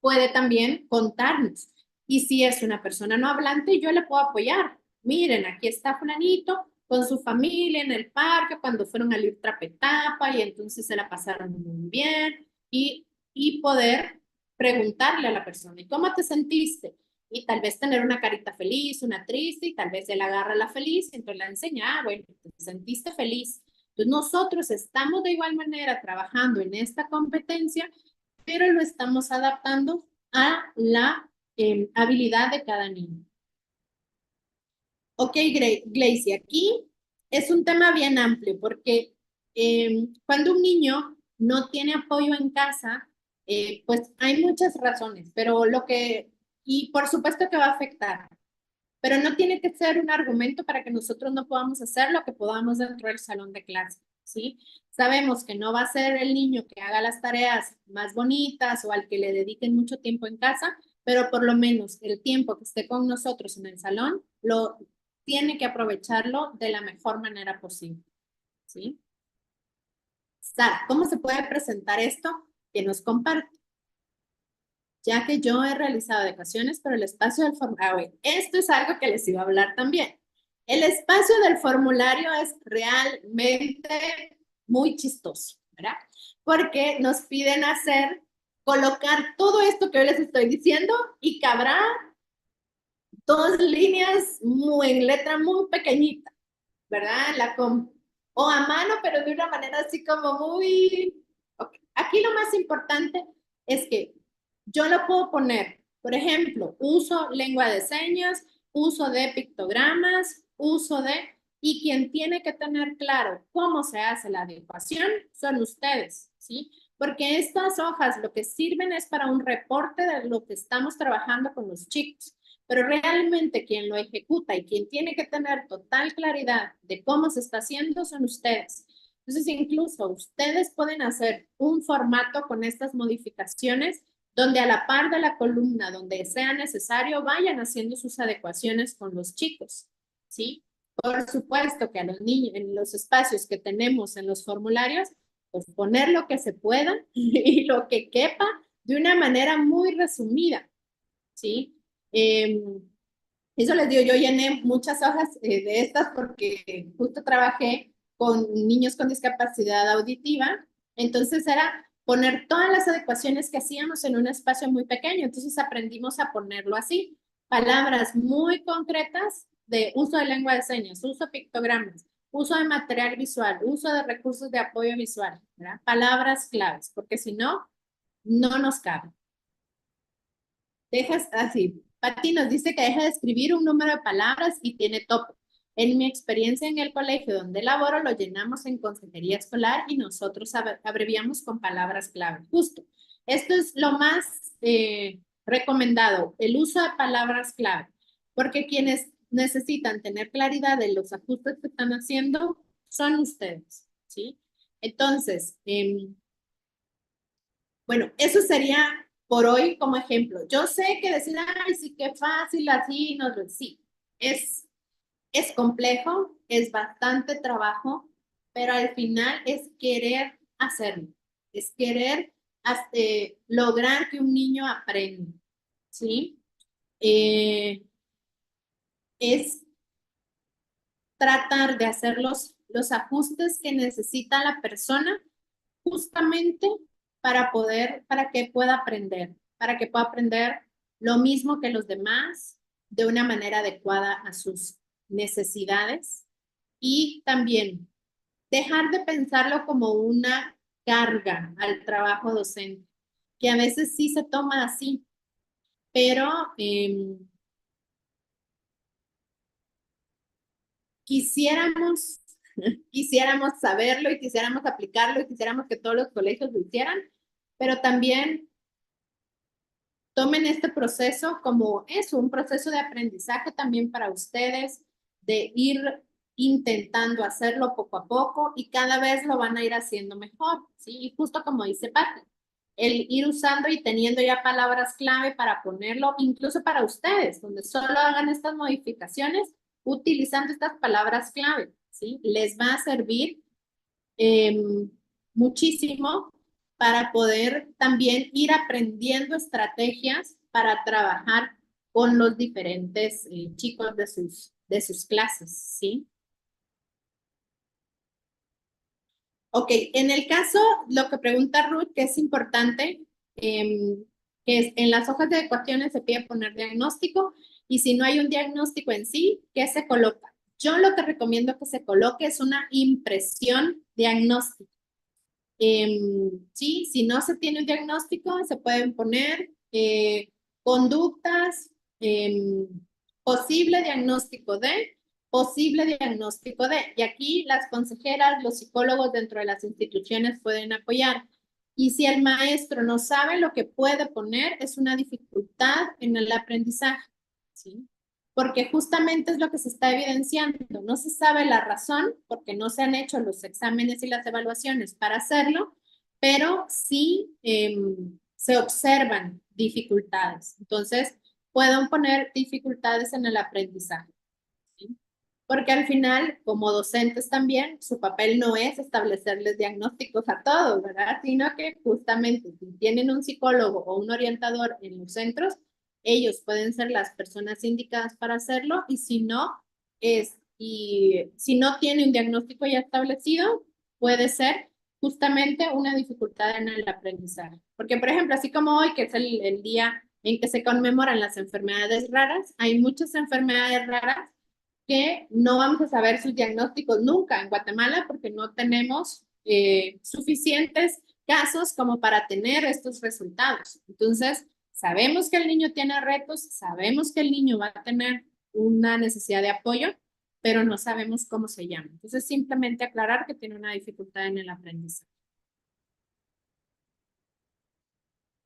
puede también contarnos. Y si es una persona no hablante, yo le puedo apoyar. Miren, aquí está fulanito con su familia en el parque cuando fueron a ir trapetapa y entonces se la pasaron muy bien y poder preguntarle a la persona, ¿y cómo te sentiste? Y tal vez tener una carita feliz, una triste, y tal vez él agarra la feliz, y entonces la enseña, bueno, te sentiste feliz. Entonces nosotros estamos de igual manera trabajando en esta competencia, pero lo estamos adaptando a la habilidad de cada niño. Ok, Glacy, aquí es un tema bien amplio porque cuando un niño no tiene apoyo en casa, pues hay muchas razones, pero y por supuesto que va a afectar, pero no tiene que ser un argumento para que nosotros no podamos hacer lo que podamos dentro del salón de clase, ¿sí? Sabemos que no va a ser el niño que haga las tareas más bonitas o al que le dediquen mucho tiempo en casa, pero por lo menos el tiempo que esté con nosotros en el salón, tiene que aprovecharlo de la mejor manera posible, ¿sí? Sara, ¿cómo se puede presentar esto que nos comparte? Ya que yo he realizado adecuaciones, pero el espacio del formulario, esto es algo que les iba a hablar también. El espacio del formulario es realmente muy chistoso, ¿verdad? Porque nos piden colocar todo esto que hoy les estoy diciendo y cabrá 2 líneas en letra muy pequeñita, ¿verdad? O a mano, pero de una manera así como muy... Okay. Aquí lo más importante es que yo lo puedo poner, por ejemplo, uso lengua de señas, uso de pictogramas, y quien tiene que tener claro cómo se hace la adecuación son ustedes, ¿sí? Porque estas hojas lo que sirven es para un reporte de lo que estamos trabajando con los chicos, pero realmente quien lo ejecuta y quien tiene que tener total claridad de cómo se está haciendo son ustedes. Entonces, incluso ustedes pueden hacer un formato con estas modificaciones donde a la par de la columna, donde sea necesario, vayan haciendo sus adecuaciones con los chicos, ¿sí? Por supuesto que a los niños, en los espacios que tenemos en los formularios, pues poner lo que se pueda y lo que quepa de una manera muy resumida, ¿sí? Eso les digo, yo llené muchas hojas de estas porque justo trabajé con niños con discapacidad auditiva, entonces era poner todas las adecuaciones que hacíamos en un espacio muy pequeño. Entonces aprendimos a ponerlo así. Palabras muy concretas de uso de lengua de señas, uso de pictogramas, uso de material visual, uso de recursos de apoyo visual, ¿verdad? Palabras claves, porque si no, no nos cabe. Dejas así. Pati nos dice que deja de escribir un número de palabras y tiene tope. En mi experiencia en el colegio donde laboro, lo llenamos en consejería escolar y nosotros abreviamos con palabras clave. Justo. Esto es lo más recomendado, el uso de palabras clave, porque quienes necesitan tener claridad de los ajustes que están haciendo son ustedes, ¿sí? Entonces, bueno, eso sería por hoy como ejemplo. Yo sé que decir, ay, sí, qué fácil, así, no, sí, es complejo, es bastante trabajo, pero al final es querer hacerlo, es querer lograr que un niño aprenda, ¿sí? Es tratar de hacer los ajustes que necesita la persona justamente para que pueda aprender lo mismo que los demás de una manera adecuada a sus necesidades y también dejar de pensarlo como una carga al trabajo docente, que a veces sí se toma así, pero quisiéramos quisiéramos saberlo y quisiéramos aplicarlo y quisiéramos que todos los colegios lo hicieran, pero también tomen este proceso como eso, un proceso de aprendizaje también para ustedes, de ir intentando hacerlo poco a poco y cada vez lo van a ir haciendo mejor, ¿sí? Y justo como dice Pati, el ir usando y teniendo ya palabras clave para ponerlo, incluso para ustedes, donde solo hagan estas modificaciones utilizando estas palabras clave, ¿sí? Les va a servir muchísimo para poder también ir aprendiendo estrategias para trabajar con los diferentes chicos de sus clases, ¿sí? Ok, en el caso, lo que pregunta Ruth, que es importante, que es en las hojas de ecuaciones se pide poner diagnóstico y si no hay un diagnóstico en sí, ¿qué se coloca? Yo lo que recomiendo que se coloque es una impresión diagnóstica. Sí, si no se tiene un diagnóstico, se pueden poner conductas, posible diagnóstico de, posible diagnóstico de. Y aquí las consejeras, los psicólogos dentro de las instituciones pueden apoyar. Y si el maestro no sabe, lo que puede poner es una dificultad en el aprendizaje, ¿sí? Porque justamente es lo que se está evidenciando. No se sabe la razón porque no se han hecho los exámenes y las evaluaciones para hacerlo, pero sí se observan dificultades. Entonces, pueden poner dificultades en el aprendizaje, ¿sí? Porque al final, como docentes también, su papel no es establecerles diagnósticos a todos, ¿verdad? Sino que justamente si tienen un psicólogo o un orientador en los centros, ellos pueden ser las personas indicadas para hacerlo y si no, si no tiene un diagnóstico ya establecido, puede ser justamente una dificultad en el aprendizaje. Porque, por ejemplo, así como hoy, que es el día en que se conmemoran las enfermedades raras, hay muchas enfermedades raras que no vamos a saber sus diagnósticos nunca en Guatemala porque no tenemos suficientes casos como para tener estos resultados. Entonces, sabemos que el niño tiene retos, sabemos que el niño va a tener una necesidad de apoyo, pero no sabemos cómo se llama. Entonces, simplemente aclarar que tiene una dificultad en el aprendizaje.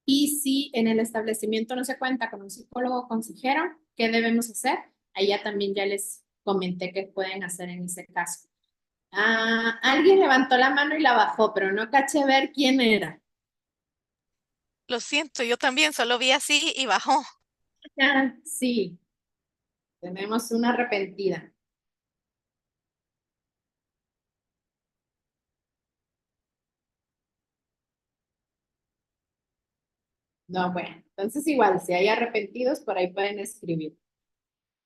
Y si en el establecimiento no se cuenta con un psicólogo o consejero, ¿qué debemos hacer? Allá también ya les comenté qué pueden hacer en ese caso. Alguien levantó la mano y la bajó, pero no caché ver quién era. Lo siento, yo también solo vi así y bajó. Sí, tenemos una arrepentida. No, bueno, entonces igual, si hay arrepentidos, por ahí pueden escribir.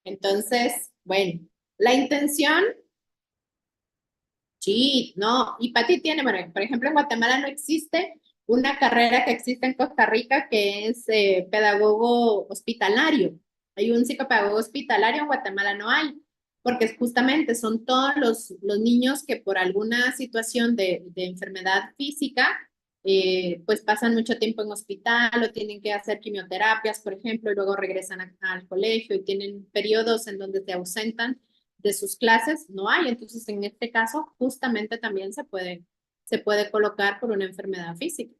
Entonces, bueno, la intención, sí, no, y Pati tiene, bueno, por ejemplo, en Guatemala no existe una carrera que existe en Costa Rica que es pedagogo hospitalario. Hay un psicopedagogo hospitalario, en Guatemala no hay, porque justamente son todos los niños que por alguna situación de enfermedad física, pues pasan mucho tiempo en hospital o tienen que hacer quimioterapias, por ejemplo, y luego regresan al colegio y tienen periodos en donde se ausentan de sus clases, no hay. Entonces, en este caso, justamente también se puede colocar por una enfermedad física.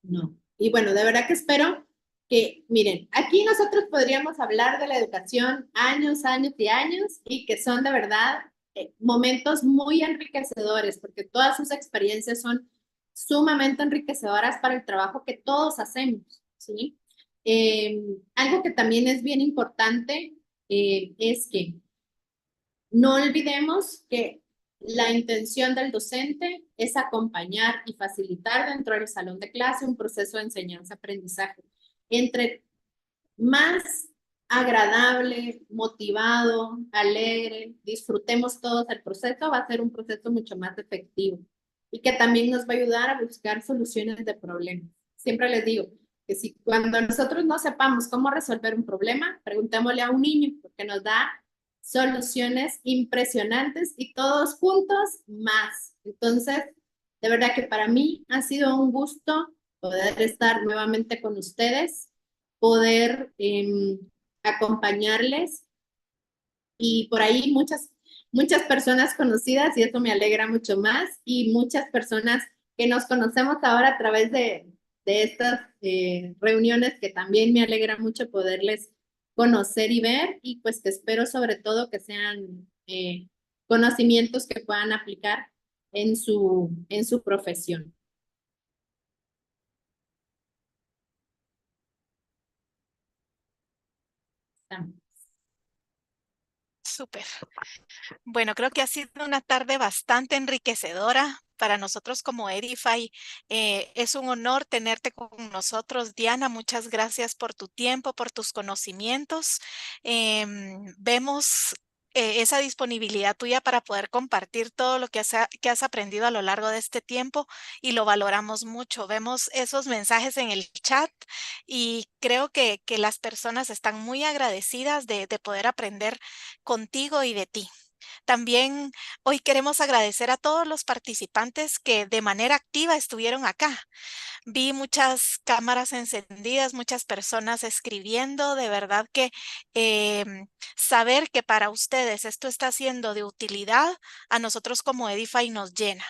No. Y bueno, de verdad que espero que, miren, aquí nosotros podríamos hablar de la educación años, años y años, y que son de verdad momentos muy enriquecedores, porque todas sus experiencias son sumamente enriquecedoras para el trabajo que todos hacemos, ¿sí? Algo que también es bien importante es que no olvidemos que la intención del docente es acompañar y facilitar dentro del salón de clase un proceso de enseñanza-aprendizaje. Entre más agradable, motivado, alegre, disfrutemos todos el proceso, va a ser un proceso mucho más efectivo y que también nos va a ayudar a buscar soluciones de problemas. Siempre les digo que si cuando nosotros no sepamos cómo resolver un problema, preguntémosle a un niño porque nos da soluciones impresionantes y todos juntos más. Entonces, de verdad que para mí ha sido un gusto poder estar nuevamente con ustedes, poder acompañarles y por ahí muchas personas conocidas y eso me alegra mucho más y muchas personas que nos conocemos ahora a través de estas reuniones que también me alegra mucho poderles conocer y ver y pues que espero sobre todo que sean conocimientos que puedan aplicar en su profesión. Súper. Bueno, creo que ha sido una tarde bastante enriquecedora para nosotros como Edify. Es un honor tenerte con nosotros, Diana. Muchas gracias por tu tiempo, por tus conocimientos. Vemos esa disponibilidad tuya para poder compartir todo lo que que has aprendido a lo largo de este tiempo y lo valoramos mucho. Vemos esos mensajes en el chat y creo que las personas están muy agradecidas de poder aprender contigo y de ti. También hoy queremos agradecer a todos los participantes que de manera activa estuvieron acá. Vi muchas cámaras encendidas, muchas personas escribiendo. De verdad que saber que para ustedes esto está siendo de utilidad, a nosotros como Edify nos llena.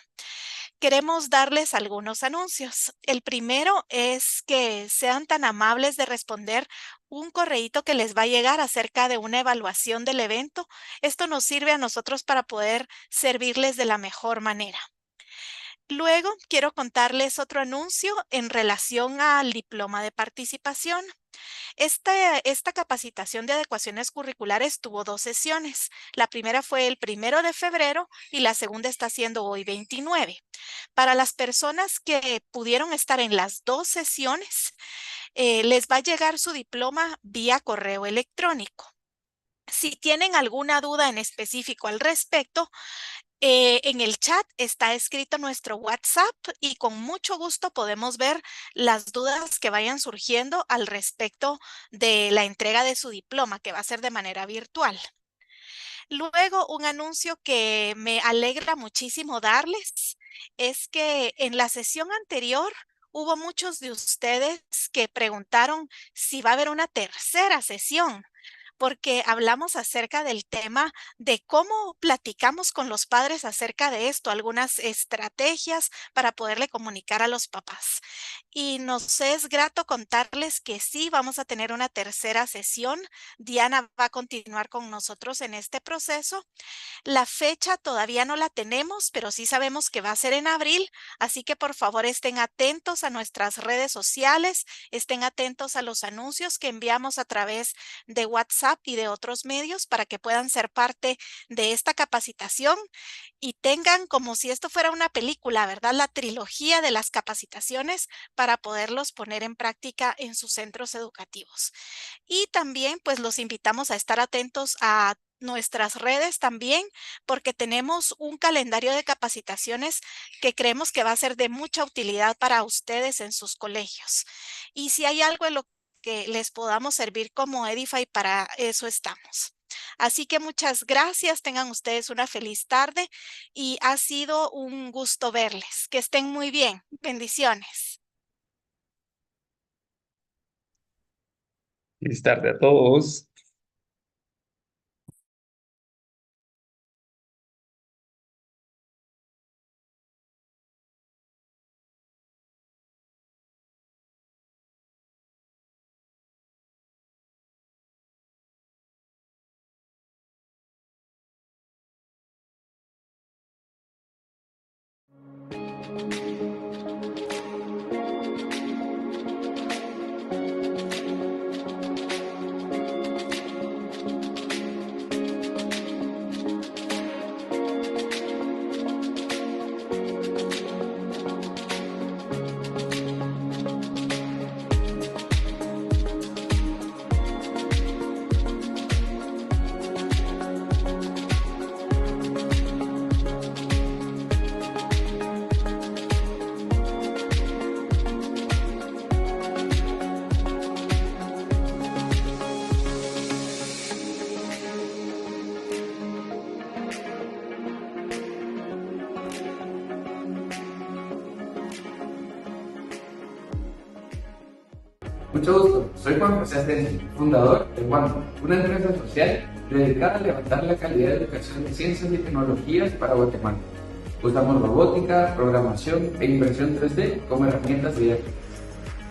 Queremos darles algunos anuncios. El primero es que sean tan amables de responder un correíto que les va a llegar acerca de una evaluación del evento. Esto nos sirve a nosotros para poder servirles de la mejor manera. Luego quiero contarles otro anuncio en relación al diploma de participación. Esta capacitación de adecuaciones curriculares tuvo 2 sesiones. La primera fue el 1 de febrero y la segunda está siendo hoy 29. Para las personas que pudieron estar en las 2 sesiones, les va a llegar su diploma vía correo electrónico. Si tienen alguna duda en específico al respecto, en el chat está escrito nuestro WhatsApp y con mucho gusto podemos ver las dudas que vayan surgiendo al respecto de la entrega de su diploma, que va a ser de manera virtual. Luego, un anuncio que me alegra muchísimo darles es que en la sesión anterior hubo muchos de ustedes que preguntaron si va a haber una tercera sesión, porque hablamos acerca del tema de cómo platicamos con los padres acerca de esto, algunas estrategias para poderle comunicar a los papás. Y nos es grato contarles que sí, vamos a tener una tercera sesión. Diana va a continuar con nosotros en este proceso. La fecha todavía no la tenemos, pero sí sabemos que va a ser en abril, así que por favor estén atentos a nuestras redes sociales, estén atentos a los anuncios que enviamos a través de WhatsApp WhatsApp y de otros medios para que puedan ser parte de esta capacitación y tengan como si esto fuera una película, ¿verdad? La trilogía de las capacitaciones para poderlos poner en práctica en sus centros educativos. Y también pues los invitamos a estar atentos a nuestras redes también, porque tenemos un calendario de capacitaciones que creemos que va a ser de mucha utilidad para ustedes en sus colegios. Y si hay algo en lo que les podamos servir como Edify, para eso estamos. Así que muchas gracias, tengan ustedes una feliz tarde y ha sido un gusto verles. Que estén muy bien. Bendiciones. Feliz tarde a todos. Mucho gusto, soy Juan José Astensi, fundador de Juanco, una empresa social dedicada a levantar la calidad de educación de ciencias y tecnologías para Guatemala. Usamos robótica, programación e impresión 3D como herramientas didácticas.